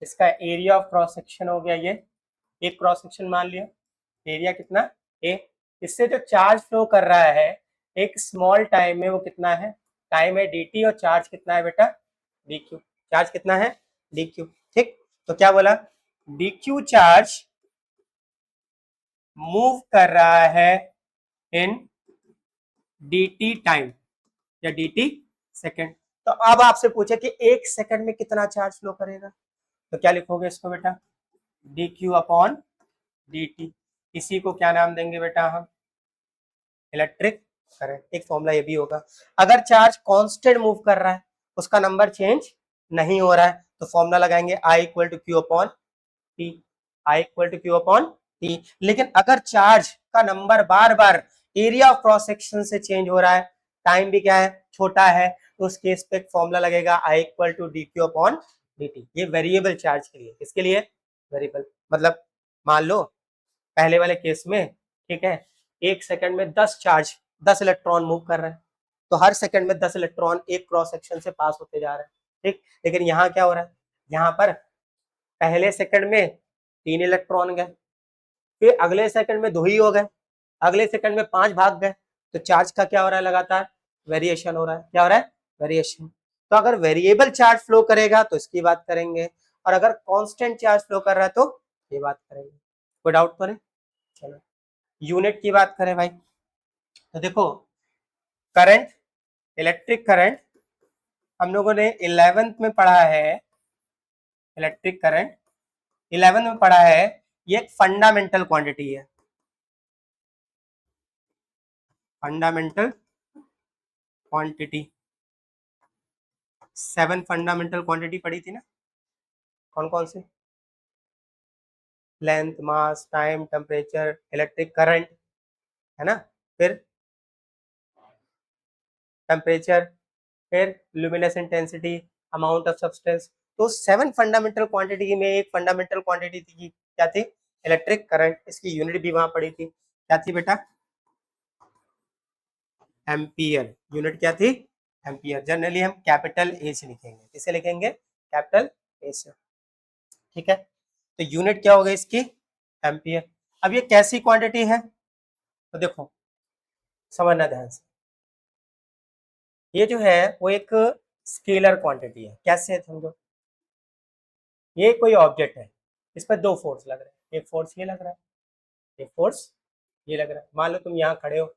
इसका एरिया ऑफ क्रॉस सेक्शन हो गया ये, एक क्रॉस सेक्शन मान लिया, एरिया कितना ए। इससे जो चार्ज फ्लो कर रहा है एक स्मॉल टाइम में वो कितना है, टाइम है dt, और चार्ज कितना है बेटा, dq, चार्ज कितना है dq, ठीक। तो क्या बोला, dq चार्ज मूव कर रहा है इन dt टाइम या dt सेकंड। तो अब आपसे पूछे कि 1 सेकंड में कितना चार्ज फ्लो करेगा, तो क्या लिखोगे इसको बेटा, dq अपॉन dt। इसी को क्या नाम देंगे बेटा, हम इलेक्ट्रिक करंट। एक फॉर्मूला ये भी होगा, अगर चार्ज कांस्टेंट मूव कर रहा है, उसका नंबर चेंज नहीं हो रहा है, तो फॉर्मूला लगाएंगे I equal to Q upon t, I equal to Q upon t. लेकिन अगर चार्ज का नंबर बार बार एरिया ऑफ क्रॉस सेक्शन से चेंज हो रहा है, टाइम भी क्या है, छोटा है, तो उस केस पे फॉर्मूला लगेगा I equal to D Q upon D t. ये वेरिएबल चार्ज के लिए, किसके लिए, वेरिएबल, मतलब मान लो पहले वाले केस में, ठीक है, 1 सेकंड में 10 चार्ज 10 इलेक्ट्रॉन मूव कर रहे हैं, तो हर सेकंड में 10 इलेक्ट्रॉन एक क्रॉस सेक्शन से पास होते जा रहे हैं, ठीक। लेकिन यहाँ क्या हो रहा है, यहाँ पर पहले सेकंड में 3 इलेक्ट्रॉन गए, फिर अगले सेकंड में 2 ही हो गए, अगले सेकंड में 5 भाग गए, तो चार्ज का क्या हो रहा है, लगातार वेरिएशन हो रहा है। क्या हो रहा है, वेरिएशन। तो अगर वेरिएबल चार्ज फ्लो करेगा तो इसकी बात करेंगे, और अगर कांस्टेंट चार्ज फ्लो कर रहा है तो ये बात करेंगे। कोई डाउट तो नहीं। चलो यूनिट की बात करें भाई, तो देखो करंट, इलेक्ट्रिक करंट हम लोगों ने 11th में पढ़ा है, इलेक्ट्रिक करंट 11th में पढ़ा है, ये एक फंडामेंटल क्वांटिटी है, फंडामेंटल क्वांटिटी। 7 फंडामेंटल क्वांटिटी पढ़ी थी ना, कौन कौन सी, लेंथ, मास, टाइम, टेम्परेचर, इलेक्ट्रिक करंट, है ना, फिर टेम्परेचर, फिर luminous intensity, amount of substance. तो 7 फंडामेंटल क्वांटिटी में एक फंडामेंटल क्वांटिटी थी, क्या थी, इलेक्ट्रिक करंट। इसकी यूनिट भी वहां पड़ी थी, क्या थी बेटा, एम्पियर। यूनिट क्या थी, एम्पियर। जनरली हम कैपिटल ए से लिखेंगे, किसे लिखेंगे, कैपिटल ए से, ठीक है। तो यूनिट क्या होगा इसकी, एम्पियर। अब ये कैसी क्वांटिटी है, तो देखो समझना ध्यान से, ये जो है वो एक स्केलर क्वांटिटी है। कैसे है समझो, ये कोई ऑब्जेक्ट है, इस पर 2 फोर्स लग रहे हैं, एक फोर्स ये लग रहा है, एक फोर्स ये लग रहा है। मान लो तुम यहाँ खड़े हो,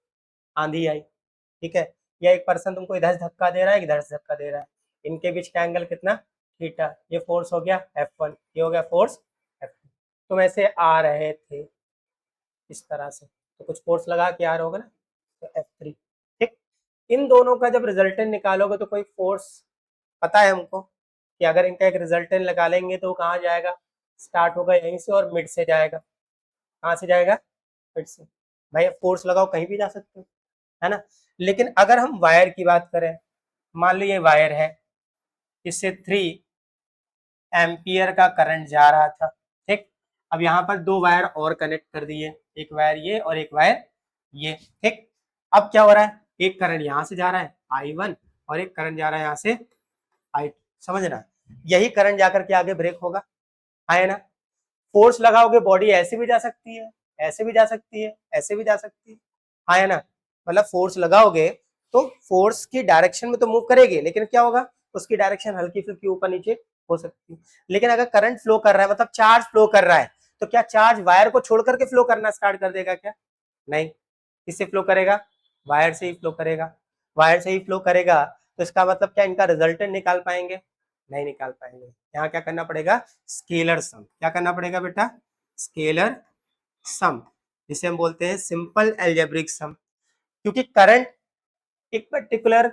आंधी आई, ठीक है, या एक पर्सन तुमको इधर से धक्का दे रहा है, इधर से धक्का दे रहा है, इनके बीच का एंगल कितना, थीटा। ये फोर्स हो गया F1, ये हो गया फोर्स F2। तुम ऐसे आ रहे थे इस तरह से, तो कुछ फोर्स लगा के आ रहे होगा ना, तो F3, ठीक। इन दोनों का जब रिजल्टेंट निकालोगे तो कोई फोर्स पता है हमको कि अगर इनका एक रिजल्टेंट निकालेंगे तो कहाँ जाएगा, स्टार्ट होगा यहीं से और मिड से जाएगा, कहाँ से जाएगा, मिड से। भाई फोर्स लगाओ कहीं भी जा सकते हो, है ना। लेकिन अगर हम वायर की बात करें, मान लो ये वायर है, इससे 3 एम्पियर का करंट जा रहा था, ठीक। अब यहाँ पर 2 वायर और कनेक्ट कर दिए, एक वायर ये और एक वायर ये, ठीक। अब क्या हो रहा है, एक करंट यहाँ से जा रहा है I1 और एक करंट जा रहा है यहाँ से I2, समझना। यही करंट जाकर के आगे ब्रेक होगा, है ना। फोर्स लगाओगे बॉडी ऐसे भी जा सकती है, ऐसे भी जा सकती है, ऐसे भी जा सकती है, आया ना, मतलब फोर्स लगाओगे तो फोर्स की डायरेक्शन में तो मूव करेगी, लेकिन क्या होगा, उसकी डायरेक्शन हल्की फुल्की ऊपर नीचे हो सकती है। लेकिन अगर करंट फ्लो कर रहा है, मतलब चार्ज फ्लो कर रहा है, तो क्या चार्ज वायर को छोड़ करके फ्लो करना स्टार्ट कर देगा क्या? नहीं। किससे फ्लो करेगा? वायर से ही फ्लो करेगा। वायर से ही फ्लो करेगा, तो इसका मतलब क्या इनका रिजल्टेंट निकाल पाएंगे? नहीं निकाल पाएंगे। यहाँ क्या करना पड़ेगा? स्केलर सम। क्या करना पड़ेगा बेटा? स्केलर सम, जिसे हम बोलते हैं सिंपल एल्जेब्रिक सम। क्योंकि करंट एक पर्टिकुलर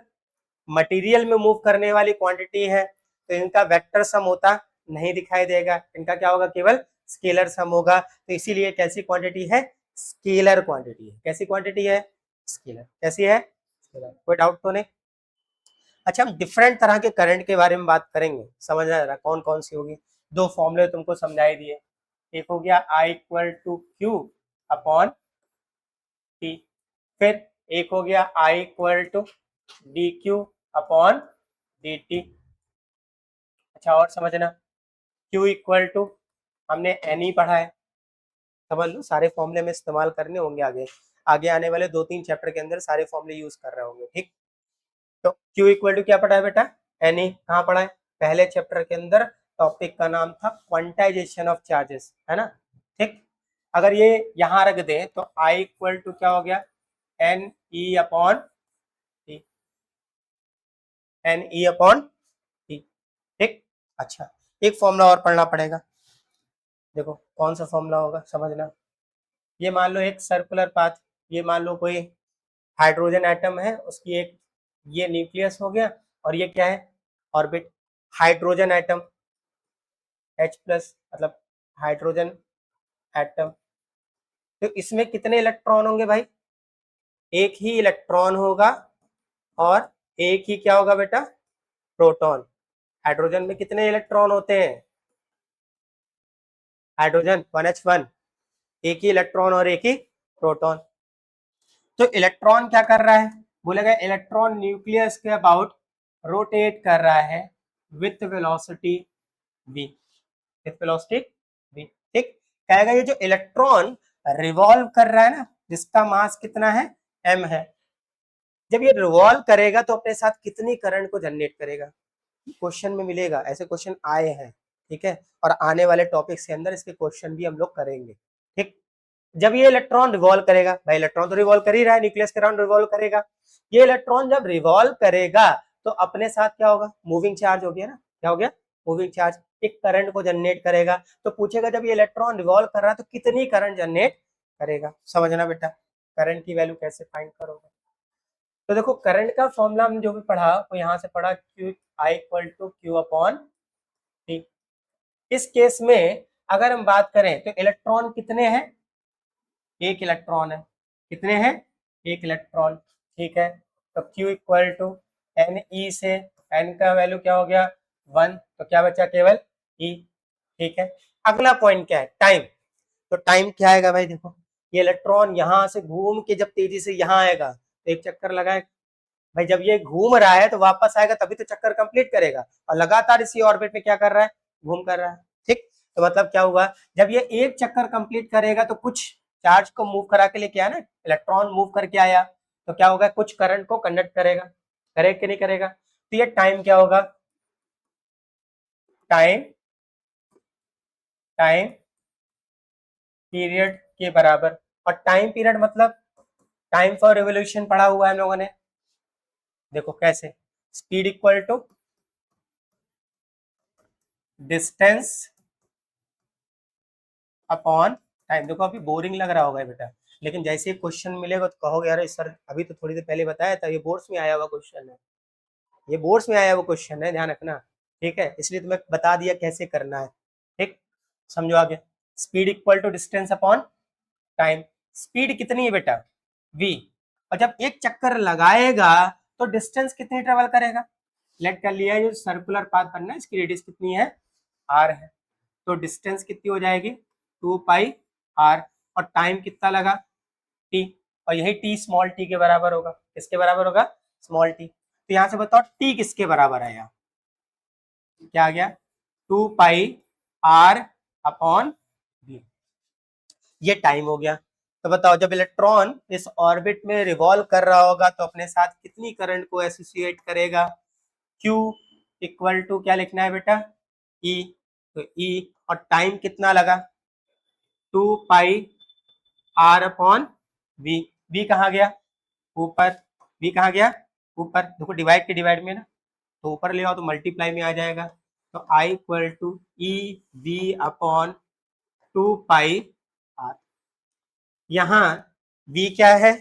मटेरियल में मूव करने वाली क्वांटिटी है, तो इनका वेक्टर सम होता नहीं दिखाई देगा, इनका क्या होगा? केवल स्केलर सम होगा। तो इसीलिए कैसी क्वांटिटी है? स्केलर क्वांटिटी है। कैसी क्वांटिटी है? स्केलर। कैसी है? स्केलर। कोई डाउट तो नहीं? अच्छा, हम डिफरेंट तरह के करंट के बारे में बात करेंगे, समझ आ रहा कौन कौन सी होगी? दो फॉर्मूले तुमको समझाई दिए, एक हो गया I equal to Q upon t, फिर एक हो गया I equal to D Q upon D t. अच्छा, और समझना, Q इक्वल टू हमने एन ई पढ़ा है, समझ लो सारे फॉर्मूले में इस्तेमाल करने होंगे आगे, आगे आने वाले 2-3 चैप्टर के अंदर सारे फॉर्मूले यूज कर रहे होंगे, ठीक। तो Q इक्वल टू क्या पढ़ा है बेटा? N e. कहाँ पढ़ा है? पहले चैप्टर के अंदर। टॉपिक का नाम था क्वांटाइजेशन ऑफ चार्जेस, है ना, ठीक। अगर ये यहाँ रख दें तो I इक्वल टू क्या हो गया? N e upon t, n e upon t, ठीक। अच्छा, एक फॉर्मूला और पढ़ना पड़ेगा, देखो कौन सा फॉर्मूला होगा समझना। ये मान लो एक सर्कुलर पाथ, ये मान लो कोई हाइड्रोजन एटम है, उसकी एक ये न्यूक्लियस हो गया, और ये क्या है? Orbit. Hydrogen atom H plus, मतलब हाइड्रोजन एटम, तो इसमें कितने इलेक्ट्रॉन होंगे भाई? एक ही इलेक्ट्रॉन होगा, और एक ही क्या होगा बेटा? प्रोटॉन। हाइड्रोजन में कितने इलेक्ट्रॉन होते हैं? हाइड्रोजन 1h1, एक ही इलेक्ट्रॉन और एक ही प्रोटॉन। तो इलेक्ट्रॉन क्या कर रहा है? बोलेगा इलेक्ट्रॉन न्यूक्लियस के अबाउट रोटेट कर रहा है with velocity v, with velocity v, ठीक। कहेगा ये जो इलेक्ट्रॉन रिवॉल्व कर रहा है ना, जिसका मास कितना है? m है, जब ये रिवॉल्व करेगा तो अपने साथ कितनी करंट को जनरेट करेगा? क्वेश्चन में मिलेगा, ऐसे क्वेश्चन आए हैं, ठीक है, और आने वाले टॉपिक्स के अंदर इसके क्वेश्चन भी हम लोग करेंगे, ठीक। जब ये इलेक्ट्रॉन रिवॉल्व करेगा, भाई इलेक्ट्रॉन तो रिवॉल्व कर ही रहा है, न्यूक्लियस के अराउंड रिवॉल्व करेगा, ये इलेक्ट्रॉन जब रिवॉल्व करेगा तो अपने साथ क्या होगा? मूविंग चार्ज हो गया ना, क्या हो गया? मूविंग चार्ज, एक करंट को जनरेट करेगा। तो पूछेगा जब ये इलेक्ट्रॉन रिवॉल्व कर रहा है तो कितनी करंट जनरेट करेगा? समझना बेटा, करंट की वैल्यू कैसे फाइंड करोगे? तो देखो करंट का फॉर्मूला हम जो भी पढ़ा वो यहाँ से पढ़ा, Q I equal to Q upon t. इस केस में अगर हम बात करें तो इलेक्ट्रॉन कितने हैं? एक इलेक्ट्रॉन है। कितने हैं? एक इलेक्ट्रॉन, ठीक है। तो Q equal to n e से, एन का वैल्यू क्या हो गया? 1, तो क्या बचा? केवल E, ठीक है। अगला पॉइंट क्या है? टाइम। तो टाइम क्या आएगा भाई? देखो ये इलेक्ट्रॉन यहाँ से घूम के जब तेजी से यहाँ आएगा तो एक चक्कर लगाए भाई, जब ये घूम रहा है तो वापस आएगा तभी तो चक्कर कंप्लीट करेगा, और लगातार इसी ऑर्बिट में क्या कर रहा है? घूम कर रहा है, ठीक। तो मतलब क्या हुआ? जब ये एक चक्कर कंप्लीट करेगा तो कुछ चार्ज को मूव करा के लेके आया ना, इलेक्ट्रॉन मूव करके आया, तो क्या होगा? कुछ करंट को कंडक्ट करेगा, करेगा कि नहीं करेगा? तो ये टाइम क्या होगा? टाइम, टाइम पीरियड के बराबर। और टाइम पीरियड मतलब टाइम फॉर रिवोल्यूशन पढ़ा हुआ है हम लोगों ने, देखो कैसे, speed equal to distance upon time. देखो अभी बोरिंग लग रहा होगा बेटा, लेकिन जैसे ही क्वेश्चन मिलेगा तो कहोगे यार सर अभी तो थोड़ी देर पहले बताया था, ये बोर्ड्स में आया हुआ क्वेश्चन है, ये बोर्ड्स में आया हुआ क्वेश्चन है, ध्यान रखना, ठीक है। इसलिए तुम्हें बता दिया कैसे करना है, ठीक। समझो आगे, speed equal to distance upon time. Speed कितनी है बेटा? v, और जब एक चक्कर लगाएगा तो डिस्टेंस कितनी ट्रेवल करेगा? लेट कर लिया, जो सर्कुलर पाथ बनना है इसकी रेडियस कितनी है? r है, तो डिस्टेंस कितनी हो जाएगी? 2πr, और टाइम कितना लगा? t, और यही t स्मॉल t के बराबर होगा। किसके बराबर होगा? Small t। तो यहां से बताओ t किसके बराबर है? यहाँ क्या आ गया? 2πr अपॉन v, ये टाइम हो गया। तो बताओ जब इलेक्ट्रॉन इस ऑर्बिट में रिवॉल्व कर रहा होगा तो अपने साथ कितनी करंट को एसोसिएट करेगा? Q इक्वल टू क्या लिखना है बेटा? E। तो E और टाइम कितना लगा? 2 pi R upon V। V कहाँ गया? ऊपर। V कहाँ गया? ऊपर। देखो डिवाइड के डिवाइड में ना, तो ऊपर ले आओ तो मल्टीप्लाई में आ जाएगा। तो I equal to e v upon 2 pi R। यहाँ V क्या है?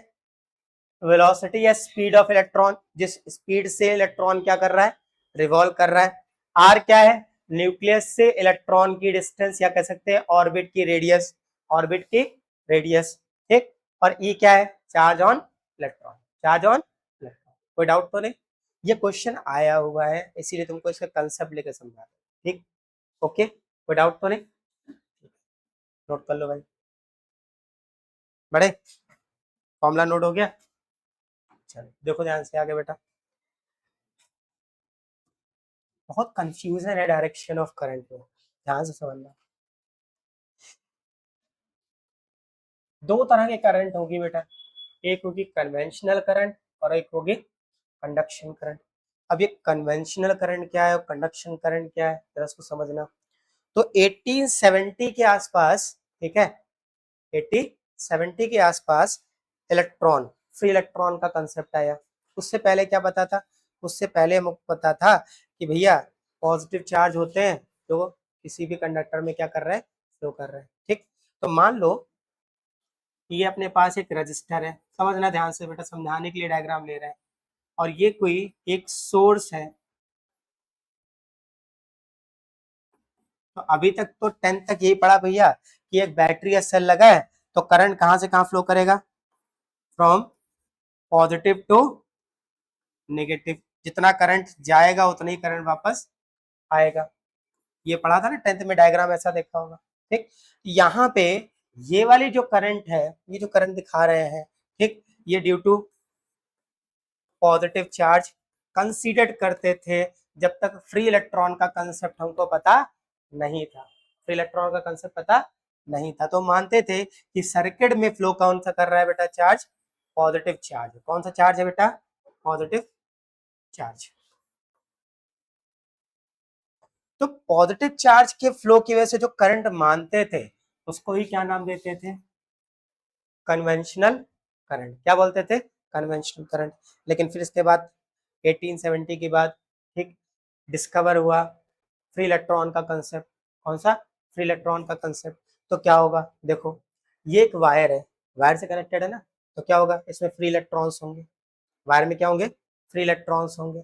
वेलोसिटी या स्पीड ऑफ इलेक्ट्रॉन, जिस स्पीड से इलेक्ट्रॉन क्या कर रहा है? रिवॉल्व कर रहा है। आर क्या है? न्यूक्लियस से इलेक्ट्रॉन की डिस्टेंस, या कह सकते हैं ऑर्बिट की रेडियस। ऑर्बिट की रेडियस, ठीक। और ई क्या है? Charge on electron. Charge on electron. कोई डाउट तो नहीं? ये क्वेश्चन आया हुआ है, इसीलिए तुमको इसका कंसेप्ट लेकर समझा, ठीक। ओके, कोई डाउट तो नहीं? नोट कर लो भाई। बड़े फॉर्मूला नोट हो गया? चलो देखो ध्यान से आगे बेटा। बहुत कंफ्यूजन है डायरेक्शन ऑफ करंट में, ध्यान से समझना। दो तरह के करंट होगी बेटा, एक होगी कन्वेंशनल करंट और एक होगी कंडक्शन करंट। अब ये कन्वेंशनल करंट क्या है और कंडक्शन करंट क्या है, जरा इसको समझना। तो 1870 के आसपास, ठीक है, 1870 के आसपास इलेक्ट्रॉन, फ्री इलेक्ट्रॉन का कंसेप्ट आया। उससे पहले क्या पता था? उससे पहले हमको पता था कि भैया पॉजिटिव चार्ज होते हैं जो किसी भी कंडक्टर में क्या कर रहे हैं? फ्लो कर रहे हैं, ठीक। तो मान लो ये अपने पास एक रजिस्टर है, समझना ध्यान से बेटा, समझाने के लिए डायग्राम ले रहे हैं। और ये कोई एक सोर्स है। तो अभी तक तो 10th तक यही पढ़ा भैया कि एक बैटरी या सेल लगा है तो करंट कहां से कहां फ्लो करेगा? From positive to negative. जितना करंट जाएगा उतना ही करंट वापस आएगा। ये पढ़ा था ना 10th में, डायग्राम ऐसा देखा होगा, ठीक। यहाँ पे ये वाली जो करंट है, ये जो करंट दिखा रहे हैं, ठीक, ये due to positive charge consider करते थे जब तक फ्री इलेक्ट्रॉन का कंसेप्ट हमको पता नहीं था। फ्री इलेक्ट्रॉन का कंसेप्ट पता नहीं था तो मानते थे कि सर्किट में फ्लो कौन सा कर रहा है बेटा? Charge, positive charge. कौन सा चार्ज है बेटा? Positive charge. तो पॉजिटिव चार्ज के फ्लो की वजह से जो करंट मानते थे उसको ही क्या नाम देते थे? Conventional current. क्या बोलते थे? Conventional current. लेकिन फिर इसके बाद 1870 के बाद, ठीक, डिस्कवर हुआ फ्री इलेक्ट्रॉन का कंसेप्ट। कौन सा? फ्री इलेक्ट्रॉन का कंसेप्ट। तो क्या होगा? देखो ये एक वायर है, वायर से कनेक्टेड है ना, तो क्या होगा? इसमें फ्री इलेक्ट्रॉन्स होंगे। वायर में क्या होंगे? फ्री इलेक्ट्रॉन्स होंगे।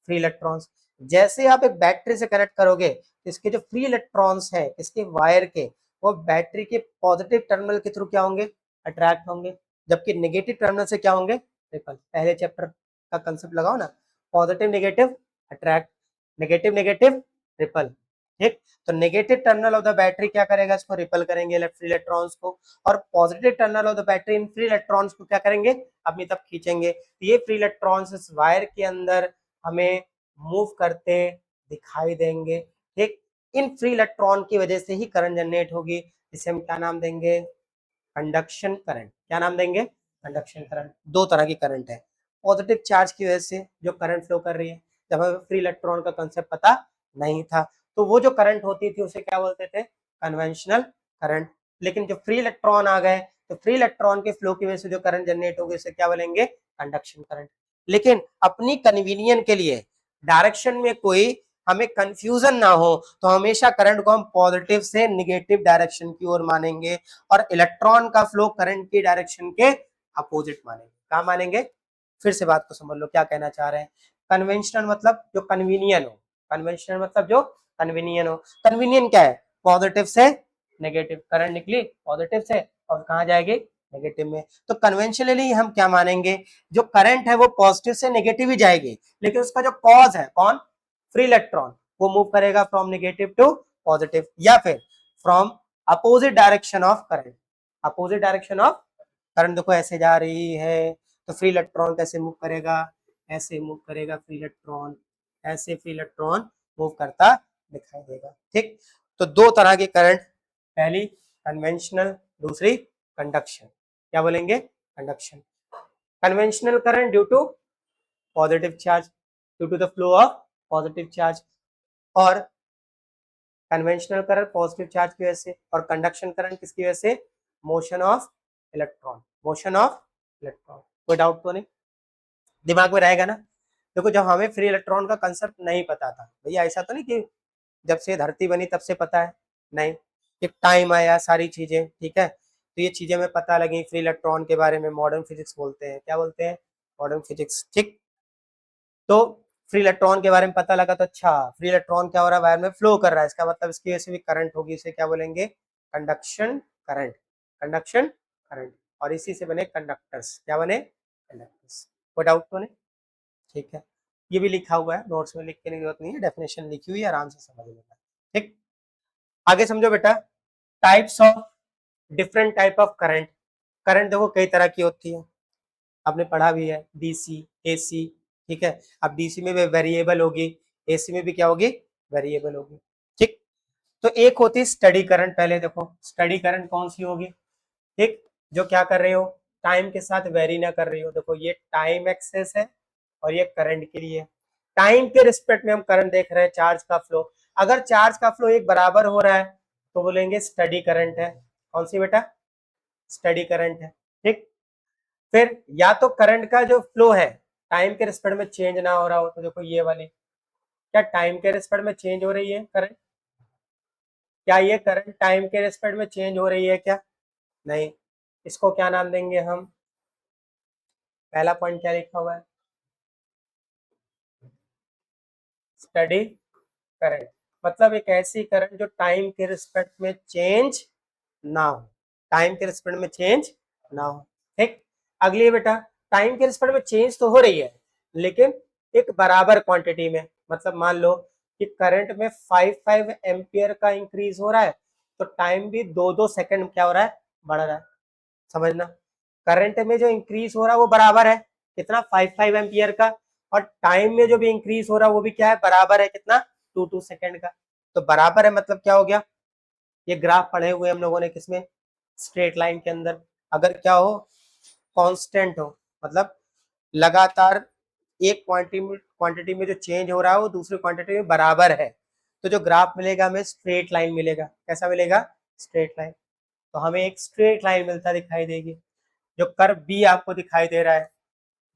फ्री इलेक्ट्रॉन्स जैसे आप एक बैटरी से कनेक्ट करोगे तो इसके जो फ्री इलेक्ट्रॉन्स है इसके वायर के, वो बैटरी के पॉजिटिव टर्मिनल के थ्रू क्या होंगे? अट्रैक्ट होंगे। जबकि नेगेटिव टर्मिनल से क्या होंगे? रिपल। पहले चैप्टर का कंसेप्ट लगाओ ना, positive negative attract, negative negative ripple, ठीक। तो negative terminal of the battery क्या करेगा? इसको रिपल करेंगे फ्री इलेक्ट्रॉन्स को, और positive terminal of the battery in free electrons को क्या करेंगे? अपनी तरफ खींचेंगे। ये फ्री इलेक्ट्रॉन्स इस वायर के अंदर हमें मूव करते दिखाई देंगे, ठीक। इन फ्री इलेक्ट्रॉन की वजह से ही करंट जनरेट होगी, जिसे हम क्या नाम देंगे? Conduction current. क्या नाम देंगे? Conduction current. दो तरह की करंट है, पॉजिटिव चार्ज की वजह से जो करंट फ्लो कर रही है, जब हमें फ्री इलेक्ट्रॉन का कंसेप्ट पता नहीं था तो वो जो करंट होती थी उसे क्या बोलते थे? Conventional current. लेकिन जो फ्री इलेक्ट्रॉन आ गए तो फ्री इलेक्ट्रॉन के फ्लो की वजह से जो करंट जनरेट होगी उसे क्या बोलेंगे? Conduction current. लेकिन अपनी कन्वीनियंस के लिए, डायरेक्शन में कोई हमें कंफ्यूजन ना हो, तो हमेशा करंट को हम पॉजिटिव से निगेटिव डायरेक्शन की ओर मानेंगे और इलेक्ट्रॉन का फ्लो करंट की डायरेक्शन के अपोजिट मानेंगे। क्या मानेंगे? फिर से बात को समझ लो क्या कहना चाह रहे हैं। कन्वेंशनल मतलब जो कन्वीनियंट हो, कन्वेंशनल मतलब जो कन्वीनियंट हो। कन्वीनियंट क्या है? पॉजिटिव से नेगेटिव, करंट निकली पॉजिटिव से और कहाँ जाएगी? नेगेटिव में। तो कन्वेंशनली हम क्या मानेंगे? जो करंट है वो पॉजिटिव से नेगेटिव ही जाएगी, लेकिन उसका जो कॉज है कौन? फ्री इलेक्ट्रॉन, वो मूव करेगा फ्रॉम नेगेटिव टू पॉजिटिव, या फिर from opposite direction of current. Opposite direction of current देखो ऐसे जा रही है तो फ्री इलेक्ट्रॉन कैसे मूव करेगा? ऐसे मूव करेगा फ्री इलेक्ट्रॉन, ऐसे फ्री इलेक्ट्रॉन मूव करता दिखाई देगा, ठीक। तो दो तरह के करंट, पहली कन्वेंशनल, दूसरी कंडक्शन। क्या बोलेंगे, conduction. Conventional current due to positive charge, due to the flow of positive charge, और कन्वेंशनल करंट पॉजिटिव चार्ज की वजह से, और कंडक्शन करंट किसकी वजह से, motion of electron, motion of electron. कोई डाउट तो नहीं, दिमाग में रहेगा ना। देखो जब हमें फ्री इलेक्ट्रॉन का कंसेप्ट नहीं पता था भैया, ऐसा तो नहीं कि जब से धरती बनी तब से पता है, नहीं, एक टाइम आया, सारी चीजें, ठीक है, तो ये चीजें हमें पता लगी फ्री इलेक्ट्रॉन के बारे में, मॉडर्न फिजिक्स बोलते हैं, क्या बोलते हैं, मॉडर्न फिजिक्स, ठीक। तो फ्री इलेक्ट्रॉन के बारे में पता लगा, तो अच्छा फ्री इलेक्ट्रॉन क्या हो रहा है, वायर में फ्लो कर रहा है, इसका मतलब इसकी वजह से भी करंट होगी, इसे क्या बोलेंगे, कंडक्शन करंट, कंडक्शन करंट, और इसी से बने कंडक्टर्स, क्या बने, कंडक्टर्स। कोई डाउट तो नहीं, ठीक है, ये भी लिखा हुआ है नोट्स में, लिख के नहीं जरूरत नहीं है, डेफिनेशन लिखी हुई है, आराम से समझ लेना, ठीक। आगे समझो बेटा, types of, different type of current. Current देखो कई तरह की होती है, आपने पढ़ा भी है, डीसी, एसी, ठीक है। अब डीसी में भी वेरिएबल होगी, एसी में भी क्या होगी, वेरिएबल होगी, ठीक। तो एक होती है स्टडी करंट, पहले देखो स्टडी करंट कौन सी होगी, ठीक, जो क्या कर रहे हो, टाइम के साथ वेरी ना कर रही हो। देखो ये टाइम एक्सेस है और ये करंट के लिए, टाइम के रिस्पेक्ट में हम करंट देख रहे हैं, चार्ज का फ्लो, अगर चार्ज का फ्लो एक बराबर हो रहा है तो बोलेंगे स्टडी करंट है। कौन सी बेटा, स्टडी करंट है, ठीक। फिर या तो करंट का जो फ्लो है टाइम के रिस्पेक्ट में चेंज ना हो रहा हो, तो देखो ये वाली, क्या टाइम के रिस्पेक्ट में चेंज हो रही है करंट, क्या ये करंट टाइम के रिस्पेक्ट में चेंज हो रही है क्या, नहीं, इसको क्या नाम देंगे हम, पहला पॉइंट क्या लिखा हुआ है, स्टडी करंट, मतलब एक ऐसी करंट जो टाइम के रिस्पेक्ट में चेंज ना हो, टाइम के रिस्पेक्ट में चेंज ना हो, ठीक। अगली है बेटा, टाइम के रिस्पेक्ट में चेंज तो हो रही है लेकिन एक बराबर क्वांटिटी में, मतलब मान लो कि करंट में 5 एम्पियर का इंक्रीज हो रहा है तो टाइम भी 2-2 सेकंड क्या हो रहा है, बढ़ रहा है, समझना। करंट में जो इंक्रीज हो रहा है वो बराबर है, कितना, 5 एम्पियर का, और टाइम में जो भी इंक्रीज हो रहा है वो भी क्या है, बराबर है, कितना, 2-2 सेकंड का। तो बराबर है मतलब क्या हो गया, ये ग्राफ पढ़े हुए हम लोगों ने किसमें, स्ट्रेट लाइन के अंदर, अगर क्या हो, कांस्टेंट हो, मतलब लगातार एक क्वांटिटी में जो चेंज हो रहा है वो दूसरी क्वांटिटी में बराबर है, तो जो ग्राफ मिलेगा हमें स्ट्रेट लाइन मिलेगा, कैसा मिलेगा, स्ट्रेट लाइन। तो हमें एक स्ट्रेट लाइन मिलता दिखाई देगी, जो कर्व बी आपको दिखाई दे रहा है,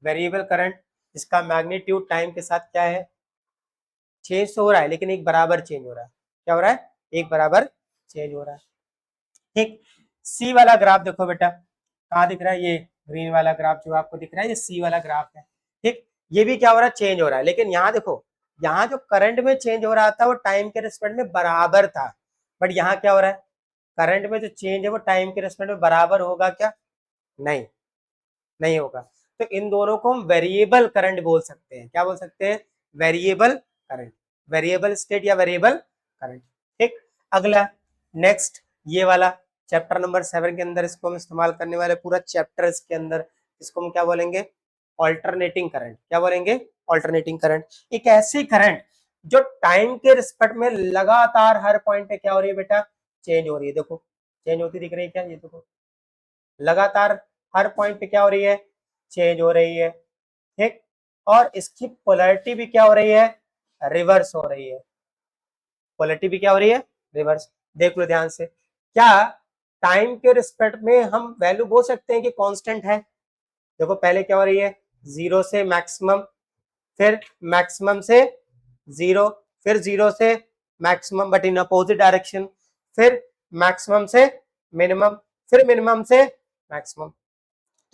वेरिएबल करंट, इसका मैग्नीट्यूड टाइम के साथ क्या है, चेंज तो हो रहा है लेकिन एक बराबर चेंज हो रहा है, क्या हो रहा है, एक बराबर चेंज हो रहा है, ठीक। सी वाला ग्राफ देखो बेटा, कहाँ दिख रहा है, ये ग्रीन वाला ग्राफ जो आपको दिख रहा है, ये सी वाला ग्राफ है, ठीक। ये भी क्या हो रहा है, चेंज हो रहा है, लेकिन यहाँ देखो, यहाँ जो करंट में चेंज हो रहा था वो टाइम के रिस्पेक्ट में बराबर था, बट यहाँ क्या हो रहा है, करंट में जो चेंज है वो टाइम के रिस्पेक्ट में बराबर होगा क्या, नहीं, नहीं होगा। तो इन दोनों को हम वेरिएबल करंट बोल सकते हैं, क्या बोल सकते हैं, वेरिएबल करंट, वेरिएबल स्टेट या वेरिएबल करंट, ठीक। अगला, नेक्स्ट, ये वाला चैप्टर नंबर 7 के अंदर इसको हम इस्तेमाल करने वाले, पूरा चैप्टर इसके अंदर, इसको हम क्या बोलेंगे, ऑल्टरनेटिंग करंट, क्या बोलेंगे, ऑल्टरनेटिंग करंट। एक ऐसी करंट जो टाइम के रिस्पेक्ट में लगातार हर पॉइंट पे क्या हो रही है बेटा, चेंज हो रही है, देखो चेंज होती दिख रही है क्या, ये देखो लगातार हर पॉइंट पे क्या हो रही है, चेंज हो रही है, ठीक। और इसकी पोलैरिटी भी क्या हो रही है, रिवर्स हो रही है, पोलैरिटी भी क्या हो रही है, रिवर्स। देख लो ध्यान से, क्या टाइम के रिस्पेक्ट में हम वैल्यू बोल सकते हैं कि कांस्टेंट है, देखो पहले क्या हो रही है, जीरो से मैक्सिमम, फिर मैक्सिमम से जीरो, फिर जीरो से maximum but in opposite direction, फिर मैक्सिमम से मिनिमम, फिर मिनिमम से मैक्सिमम।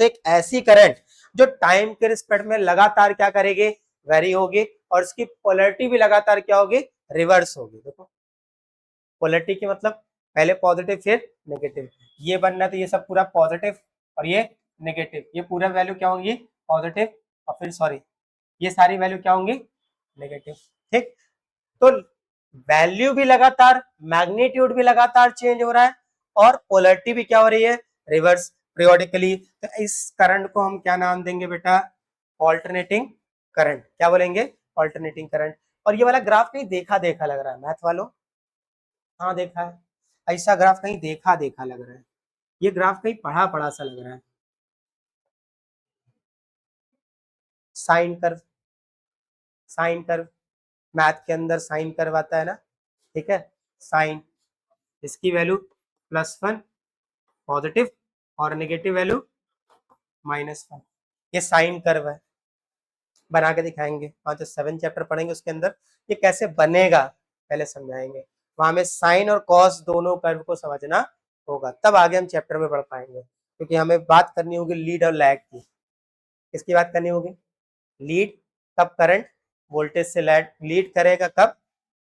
तो एक ऐसी करंट जो टाइम के रिस्पेक्ट में लगातार क्या करेगी, वेरी होगी, और इसकी पोलैरिटी भी लगातार क्या होगी, रिवर्स होगी। देखो पोलैरिटी की मतलब पहले पॉजिटिव फिर नेगेटिव, ये बनना तो ये सब पूरा पॉजिटिव और ये नेगेटिव, ये पूरा वैल्यू क्या होंगी, पॉजिटिव, और फिर सॉरी ये सारी वैल्यू क्या होंगी, नेगेटिव, ठीक। तो वैल्यू भी लगातार, मैग्नीट्यूड भी लगातार चेंज हो रहा है, और पोलैरिटी भी क्या हो रही है, रिवर्स पीरियोडिकली। तो इस करंट को हम क्या नाम देंगे बेटा, ऑल्टरनेटिंग करंट, क्या बोलेंगे, ऑल्टरनेटिंग करंट। और ये वाला ग्राफ कहीं देखा देखा लग रहा है मैथ वालों, हाँ देखा है, ऐसा ग्राफ कहीं देखा देखा लग रहा है, ये ग्राफ कहीं पढ़ा पढ़ा सा लग रहा है, sine curve, sine curve math के अंदर साइन कर्व आता है ना, ठीक है, साइन, इसकी वैल्यू +1 पॉजिटिव और नेगेटिव वैल्यू -1, ये साइन कर्व है, बना के दिखाएंगे। और जो 7 चैप्टर पढ़ेंगे उसके अंदर ये कैसे बनेगा पहले समझाएंगे, वहां में साइन और कॉस दोनों कर्व को समझना होगा, तब आगे हम चैप्टर में पढ़ पाएंगे, क्योंकि हमें बात करनी होगी लीड और लैग की। किसकी बात करनी होगी? लीड, कब करंट वोल्टेज से लीड करेगा, कब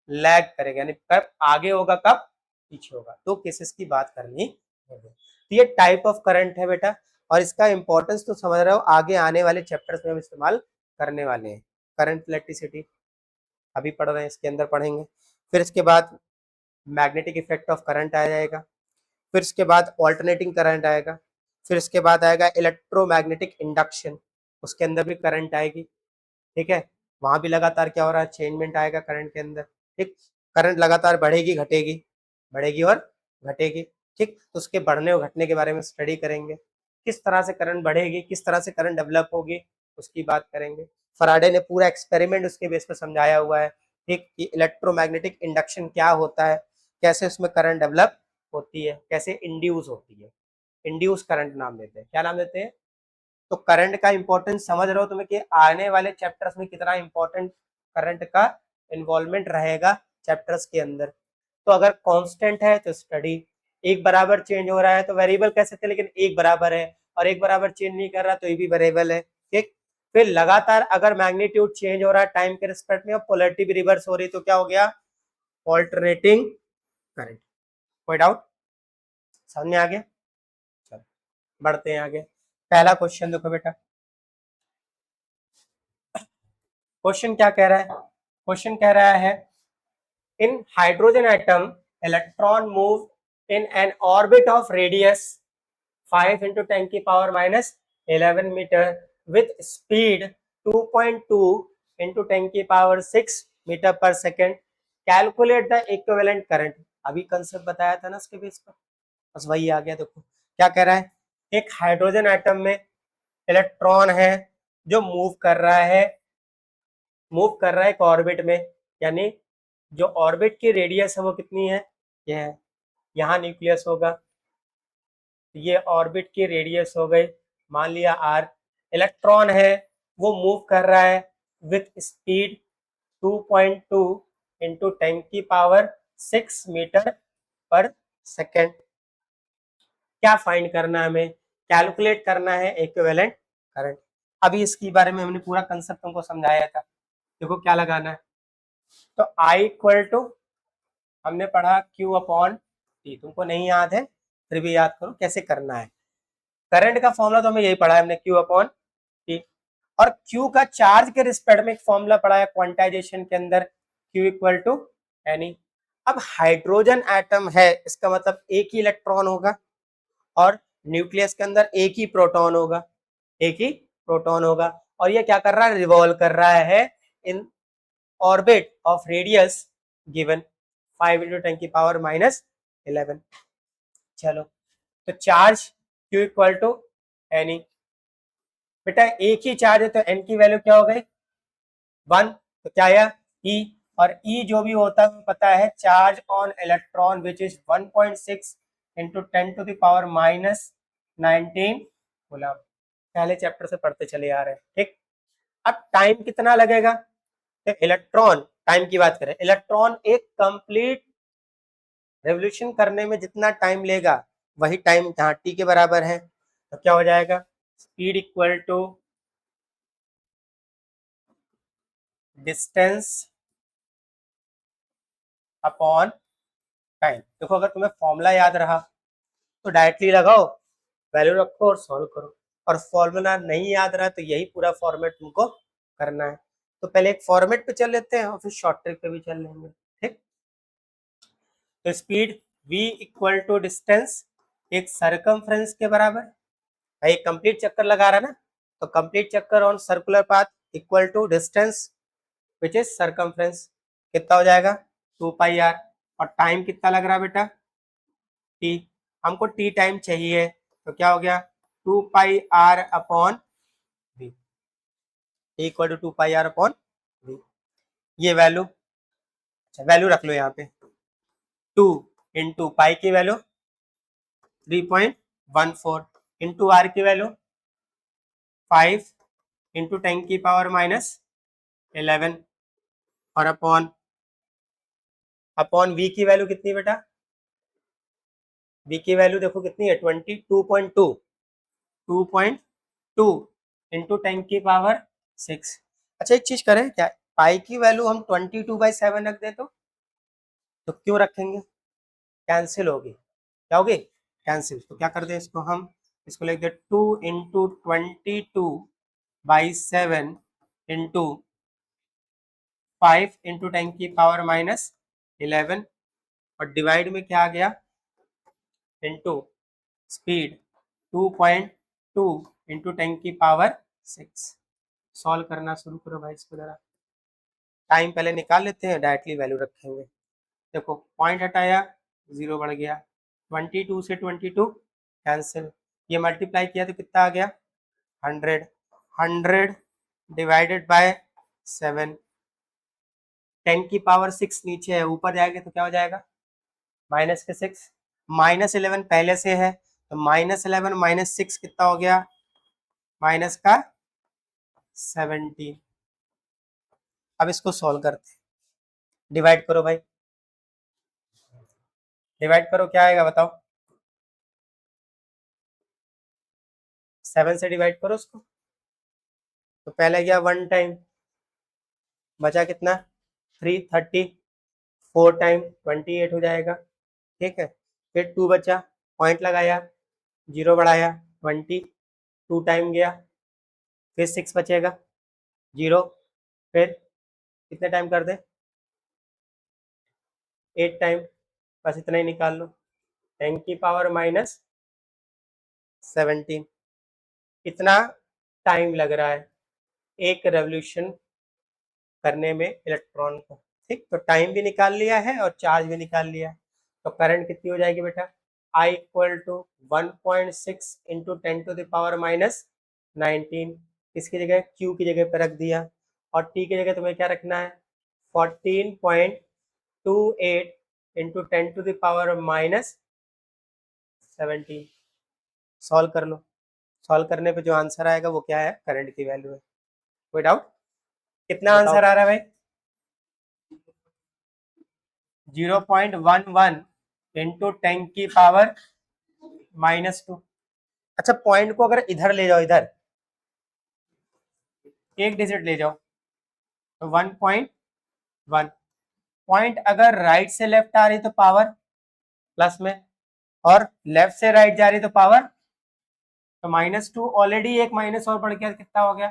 लैग करेगा, यानी कब आगे होगा कब पीछे होगा, तो केसेस की बात करनी होगी। तो ये टाइप ऑफ करंट है बेटा, और इसका इंपॉर्टेंस तो समझ रहे हो, आगे आने वाले चैप्टर्स में हम इस्तेमाल करने वाले हैं। करंट इलेक्ट्रिसिटी अभी पढ़ रहे हैं, इसके अंदर पढ़ेंगे। फिर इसके बाद मैग्नेटिक इफेक्ट ऑफ करंट आ जाएगा, फिर इसके बाद ऑल्टरनेटिंग करंट आएगा, फिर इसके बाद आएगा इलेक्ट्रोमैग्नेटिक इंडक्शन, उसके अंदर भी करंट आएगी, ठीक है, वहां भी लगातार क्या हो रहा है, चेंजमेंट आएगा करंट के अंदर, ठीक, करंट लगातार बढ़ेगी घटेगी, बढ़ेगी और घटेगी, ठीक, तो उसके बढ़ने और घटने के बारे में स्टडी करेंगे, किस तरह से करंट बढ़ेगी, किस तरह से करंट डेवलप होगी, उसकी बात करेंगे। फराडे ने पूरा एक्सपेरिमेंट उसके बेस पर समझाया हुआ है, ठीक, कि इलेक्ट्रोमैग्नेटिक इंडक्शन क्या होता है, कैसे उसमें करंट डेवलप होती है, कैसे इंड्यूस होती है, इंड्यूस करंट नाम देते हैं, क्या नाम देते हैं। तो करंट का इंपॉर्टेंस समझ रहे हो तुम्हें कि आने वाले चैप्टर्स में कितना इंपॉर्टेंट करंट का इन्वॉल्वमेंट रहेगा चैप्टर्स के अंदर। तो अगर कांस्टेंट है तो स्टडी, एक बराबर चेंज हो रहा है तो वेरिएबल कह सकते हैं, लेकिन एक बराबर है, और एक बराबर चेंज नहीं कर रहा तो ये भी वेरिएबल है, ठीक। फिर लगातार अगर मैग्नीट्यूड चेंज हो रहा है टाइम के रिस्पेक्ट में और पोलैरिटी भी रिवर्स हो रही तो क्या हो गया, ऑल्टरनेटिंग करंट। कोई डाउट? समझ में आ गया? चलो बढ़ते हैं आगे। पहला क्वेश्चन देखो बेटा, क्वेश्चन क्या कह रहा है, क्वेश्चन कह रहा है in hydrogen atom electron move in an orbit of radius 5 × 10⁻11 metre with speed 2.2 × 10⁻6 metre per second, calculate the equivalent current. अभी कंसेप्ट बताया था ना इसके बेस पर, बस वही आ गया। देखो क्या कह रहा है, एक हाइड्रोजन एटम में इलेक्ट्रॉन है जो मूव कर रहा है, मूव कर रहा है एक ऑर्बिट में, यानी जो ऑर्बिट की रेडियस है वो कितनी है, ये है, यहाँ न्यूक्लियस होगा, ये ऑर्बिट की रेडियस हो गई, मान लिया आर, इलेक्ट्रॉन है वो मूव कर रहा है with speed 2.2 × 10⁻6 metre per second. क्या फाइंड करना है हमें, कैलकुलेट करना है इक्विवेलेंट करंट। अभी इसके बारे में हमने पूरा कंसेप्ट तुमको समझाया था। देखो क्या लगाना है, तो I इक्वल टू हमने पढ़ा Q/T, तुमको नहीं याद है फिर भी याद करो कैसे करना है। करंट का फॉर्मूला तो हमें यही पढ़ा है हमने, Q/T, और Q का चार्ज के रिस्पेक्ट में एक फॉर्मूला पढ़ा है क्वांटाइजेशन के अंदर, Q इक्वल टू NE। अब हाइड्रोजन एटम है, इसका मतलब एक ही इलेक्ट्रॉन होगा और न्यूक्लियस के अंदर एक ही प्रोटॉन होगा, एक ही प्रोटॉन होगा, और ये क्या कर रहा है, रिवॉल्व कर रहा है in orbit of radius given 5 × 10⁻11। चलो तो charge Q equal to NE, बेटा एक ही चार्ज है तो N की वैल्यू क्या हो गई 1, तो क्या आया E, और E जो भी होता है पता है, charge on electron which is 1.6 × 10⁻19 coulomb, पहले चैप्टर से पढ़ते चले आ रहे हैं, ठीक। अब टाइम कितना लगेगा, तो इलेक्ट्रॉन, टाइम की बात करें, इलेक्ट्रॉन एक कंप्लीट रेवोल्यूशन करने में जितना टाइम लेगा वही टाइम यहाँ T के बराबर है, तो क्या हो जाएगा, speed equal to distance upon time. देखो अगर तुम्हें फॉर्मूला याद रहा तो डायरेक्टली लगाओ, वैल्यू रखो और सॉल्व करो, और फॉर्मूला नहीं याद रहा तो यही पूरा फॉर्मेट तुमको करना है। तो पहले एक फॉर्मेट पे चल लेते हैं और फिर शॉर्ट ट्रिक पे भी चल लेंगे, ठीक। तो speed v equal to distance, एक सरकमफ्रेंस के बराबर, भाई कंप्लीट चक्कर लगा रहा है ना, तो कंप्लीट चक्कर on circular path equal to distance which is circumference, कितना हो जाएगा 2πr, और टाइम कितना लग रहा है बेटा t, हमको t टाइम चाहिए, तो क्या हो गया 2πr/v। Equal to 2 pi R upon v. ये वैल्यू, अच्छा वैल्यू रख लो यहाँ पे, 2 इंटू पाई की वैल्यू 3.14 इंटू आर की वैल्यू 5 इंटू 10 की पावर माइनस 11 और अपॉन वी की वैल्यू कितनी बेटा, वी की वैल्यू देखो कितनी है 22.2 2.2 इंटू 10 की पावर 6। अच्छा एक चीज करें क्या, पाई की वैल्यू हम 22/7 रख दें तो क्यों रखेंगे, कैंसिल होगी, क्या होगी कैंसिल। तो क्या कर दे इसको हम, इसको लिख दे 2 इंटू 22/7 इंटू 5 इंटू 10 की पावर माइनस 11 और डिवाइड में क्या आ गया इंटू स्पीड 2.2 इंटू 10 की पावर 6। सॉल्व करना शुरू करो भाई इसको जरा, टाइम पहले निकाल लेते हैं, डायरेक्टली वैल्यू रखेंगे। देखो पॉइंट हटाया, 0 बढ़ गया, 22 से 22 कैंसिल, ये मल्टीप्लाई किया तो कितना आ गया 100, 100 डिवाइडेड बाय 7, 10 की पावर 6 नीचे है, ऊपर जाएगा तो क्या हो जाएगा माइनस के 6, माइनस 11 पहले से है तो माइनस 11 माइनस 6 कितना हो गया माइनस का 17। अब इसको सॉल्व करते हैं, डिवाइड करो भाई, डिवाइड करो क्या आएगा बताओ, 7 से डिवाइड करो उसको, तो पहले गया 1 टाइम, बचा कितना 330, 4 टाइम 28 हो जाएगा, ठीक है। फिर 2 बचा, पॉइंट लगाया, 0 बढ़ाया 20, 2 टाइम गया, फिर 6 बचेगा 0, फिर कितने टाइम कर दे 8 टाइम, बस इतना ही निकाल लो, 10 की पावर माइनस 17। इतना टाइम लग रहा है एक रेवोल्यूशन करने में इलेक्ट्रॉन को, ठीक। तो टाइम भी निकाल लिया है और चार्ज भी निकाल लिया है, तो करंट कितनी हो जाएगी बेटा, I equal to 1.6 into 10 to the power minus 19, इसकी जगह Q की जगह पर रख दिया और T की जगह तुम्हें क्या रखना है 14.28 into 10 to the power minus 17। Solve कर लो, सॉल्व करने पे जो आंसर आएगा वो क्या है करंट की वैल्यू है। कोई डाउट, कितना आंसर आ रहा है भाई 0.11 इंटू 10 की पावर माइनस 2। अच्छा पॉइंट को अगर इधर ले जाओ, इधर एक डिजिट ले जाओ तो 1.1, पॉइंट अगर राइट से लेफ्ट आ रही तो पावर प्लस में और लेफ्ट से राइट जा रही तो पावर, तो -2, ऑलरेडी एक माइनस और बढ़ गया कितना हो गया,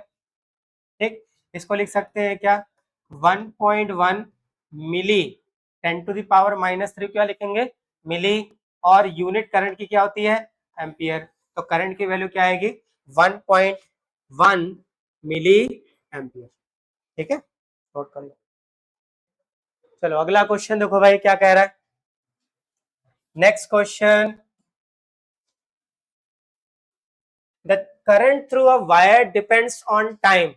ठीक। इसको लिख सकते हैं क्या 1.1 मिली 10 टू द पावर -3, क्या लिखेंगे मिली, और यूनिट करंट की क्या होती है एम्पियर, तो करंट की वैल्यू क्या आएगी 1.1 मिली एम्पियर, ठीक है। नोट कर लो। चलो अगला क्वेश्चन देखो भाई क्या कह रहा है, next question, the current through a wire depends on time.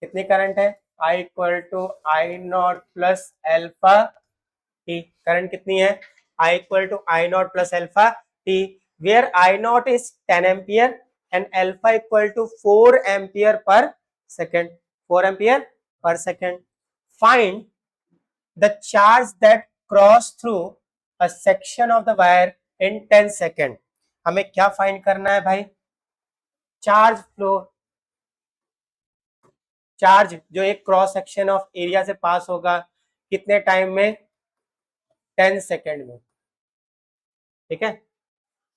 कितनी करंट है I equal to I not plus alpha t, current कितनी है I equal to I not plus alpha t, where I not is 10 ampere and alpha equal to 4 ampere per second, 4 ampere per second. Find the charge that cross through a section of the wire in 10 second. हमें क्या find करना है भाई, charge flow, charge जो एक cross section of area से पास होगा कितने टाइम में 10 सेकेंड में, ठीक है।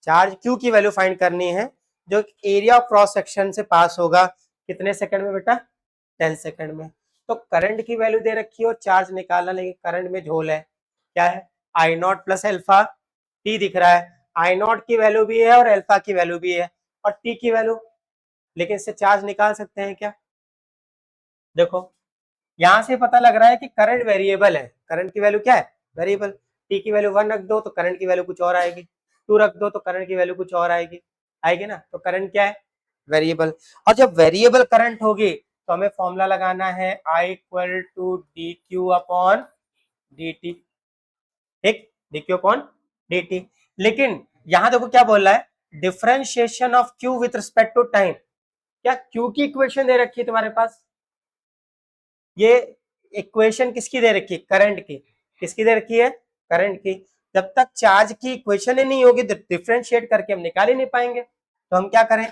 चार्ज क्यू की वैल्यू फाइंड करनी है जो एरिया ऑफ क्रॉस सेक्शन से पास होगा कितने सेकंड में बेटा 10 सेकंड में। तो करंट की वैल्यू दे रखी है और चार्ज निकालना, लेकिन करंट में झोल है, क्या है आई नॉट प्लस एल्फा टी दिख रहा है, आई नॉट की वैल्यू भी है और एल्फा की वैल्यू भी है और टी की वैल्यू, लेकिन इससे चार्ज निकाल सकते हैं क्या, देखो यहां से पता लग रहा है कि करंट वेरिएबल है, करंट की वैल्यू क्या है वेरिएबल, टी की वैल्यू 1 रख दो तो करंट की वैल्यू कुछ और आएगी, 2 रख दो तो करंट की वैल्यू कुछ और आएगी, आएगी ना, तो करंट क्या है वेरिएबल। और जब वेरिएबल करंट होगी तो हमें फॉर्मूला लगाना है I equal to D Q upon D T, ठीक, D Q upon D T. लेकिन यहां देखो क्या बोल रहा है, differentiation of Q with respect to time. क्या क्यू की इक्वेशन दे रखी है तुम्हारे पास, ये इक्वेशन किसकी दे रखी है, करंट की, किसकी दे रखी है, करंट की। जब तक चार्ज की इक्वेशन ही नहीं होगी डिफरेंशिएट करके हम निकाल ही नहीं पाएंगे। तो हम क्या करें,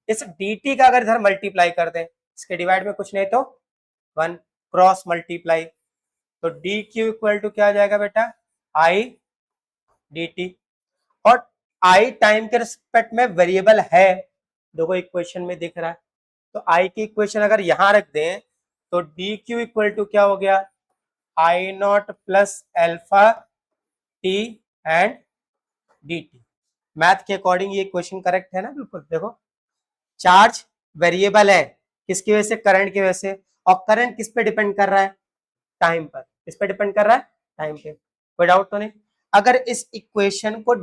इस dt का अगर इधर मल्टीप्लाई कर दें, इसके डिवाइड में कुछ नहीं तो 1 क्रॉस मल्टीप्लाई, तो डी क्यू इक्वल टू क्या आ जाएगा बेटा, आई डी टी। और आई टाइम के रिस्पेक्ट में वेरिएबल है, देखो इक्वेशन में दिख रहा है। तो आई की इक्वेशन अगर यहां रख दें तो डी क्यू इक्वल टू क्या हो गया, I not plus alpha T and D T. Math के अकॉर्डिंग ये इक्वेशन करेक्ट है ना, बिल्कुल। देखो चार्ज वेरिएबल है, किसकी वजह से, करंट की वजह से, और करंट किस पे डिपेंड कर रहा है, टाइम पर। किस पे डिपेंड कर रहा है, टाइम पे। कोई डाउट तो नहीं। अगर इस इक्वेशन को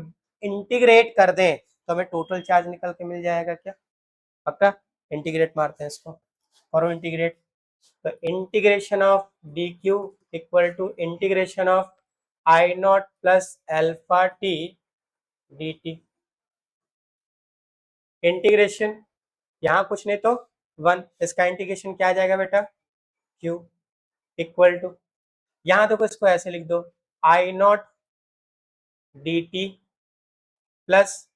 इंटीग्रेट कर दें तो हमें टोटल चार्ज निकल के मिल जाएगा क्या, पक्का। इंटीग्रेट मारते हैं इसको, करो इंटीग्रेट। तो integration of d Q equal to integration of I not plus alpha t d t. Integration यहां कुछ नहीं तो 1, इसका इंटीग्रेशन क्या आ जाएगा बेटा, क्यू इक्वल टू, यहां तो इसको ऐसे लिख दो, I not D T plus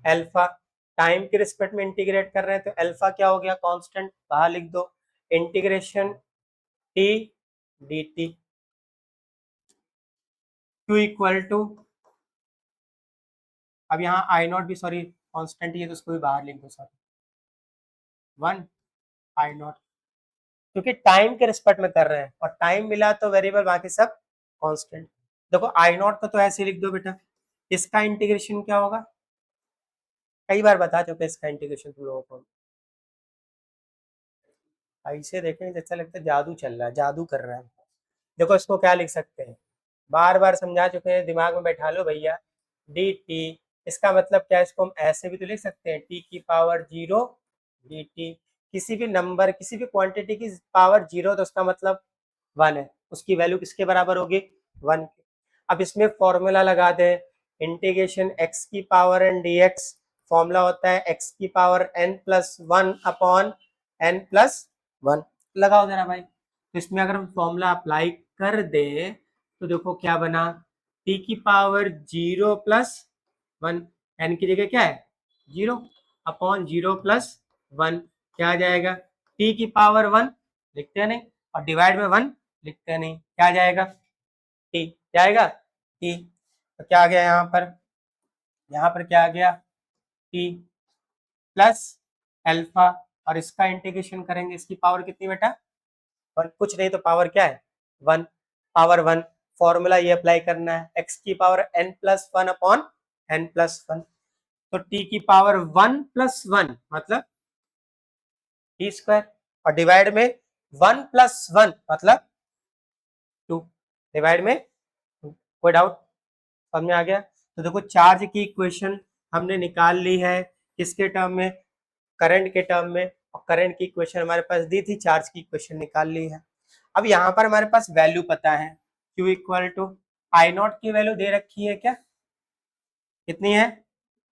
alpha, time के रिस्पेक्ट में इंटीग्रेट कर रहे हैं तो एल्फा क्या हो गया, कांस्टेंट, बाहर लिख दो, integration t d t Q equal to, अब यहाँ आई नॉट भी सॉरी कांस्टेंट ही है तो उसको भी बाहर लिख दो, सॉरी 1 आई नॉट, क्योंकि टाइम के रिस्पेक्ट में कर रहे हैं और टाइम मिला तो वेरिएबल, बाकी सब कांस्टेंट। देखो आई नॉट को तो ऐसे लिख दो बेटा, इसका इंटीग्रेशन क्या होगा, कई बार बता चुके इसका इंटीग्रेशन तुम लोगों को। ऐसे देखें जैसा लगता है जादू चल रहा है, जादू कर रहा है। देखो इसको क्या लिख सकते हैं, बार बार समझा चुके हैं, दिमाग में बैठा लो भैया। डी टी, इसका मतलब क्या है, इसको हम ऐसे भी तो लिख सकते हैं, टी की पावर 0 डी टी। किसी भी नंबर, किसी भी क्वांटिटी की पावर 0 तो उसका मतलब 1 है, उसकी वैल्यू किसके बराबर होगी, 1 की। अब इसमें फॉर्मूला लगा दें, इंटीग्रेशन एक्स की power n d x, formula होता है एक्स की power n plus 1 upon n plus 1। लगाओ जरा भाई, तो इसमें अगर हम फॉर्मूला अप्लाई कर दे तो देखो क्या बना, t की पावर 0 प्लस 1, n की जगह क्या है 0 अपॉन 0 प्लस 1, क्या आ जाएगा, t की पावर 1 लिखते हैं नहीं, और डिवाइड में 1 लिखते हैं नहीं, क्या आ जाएगा, t क्या आएगा, t। तो क्या आ गया यहाँ पर क्या आ गया, t प्लस एल्फा, और इसका इंटीग्रेशन करेंगे, इसकी पावर कितनी बेटा, 1, कुछ नहीं तो पावर क्या है 1, पावर 1। फॉर्मूला ये अप्लाई करना है, x की power n plus 1 upon n plus 1, तो t की पावर 1 प्लस 1 मतलब t स्क्वायर, और डिवाइड में 1 प्लस 1 मतलब 2, डिवाइड में 2। कोई डाउट, समझ में आ गया। तो देखो चार्ज की इक्वेशन हमने निकाल ली है, किसके टर्म में, करंट के टर्म में, और करंट की इक्वेशन हमारे पास दी थी, चार्ज की इक्वेशन निकाल ली है। अब यहाँ पर हमारे पास वैल्यू पता है, Q equal to I not की वैल्यू दे रखी है क्या, कितनी है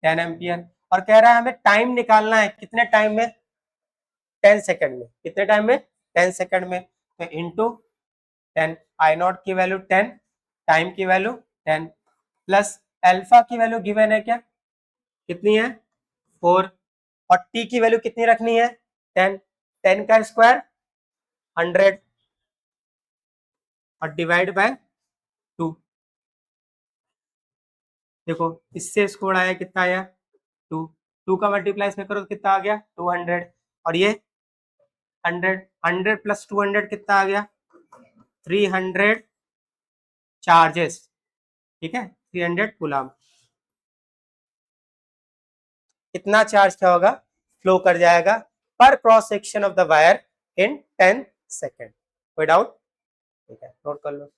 10 एम्पियर, और कह रहा है हमें टाइम निकालना है, कितने टाइम में, 10 सेकंड में, कितने टाइम में 10 सेकंड में, तो इंटू 10, आई नॉट की वैल्यू 10, टाइम की वैल्यू 10, प्लस एल्फा की वैल्यू गिवन है क्या, कितनी है 4, और टी की वैल्यू कितनी रखनी है 10, 10 का स्क्वायर 100 और डिवाइड बाय 2। देखो इससे स्कोर आया, कितना आया 2, 2 का मल्टीप्लाई इसमें करो तो कितना आ गया 200, और ये 100, 100 प्लस 200 कितना आ गया 300 चार्जेस, ठीक है 300 कूलम। इतना चार्ज क्या होगा, फ्लो कर जाएगा पर cross section of the wire in 10 second. कोई डाउट, ठीक है नोट कर लो।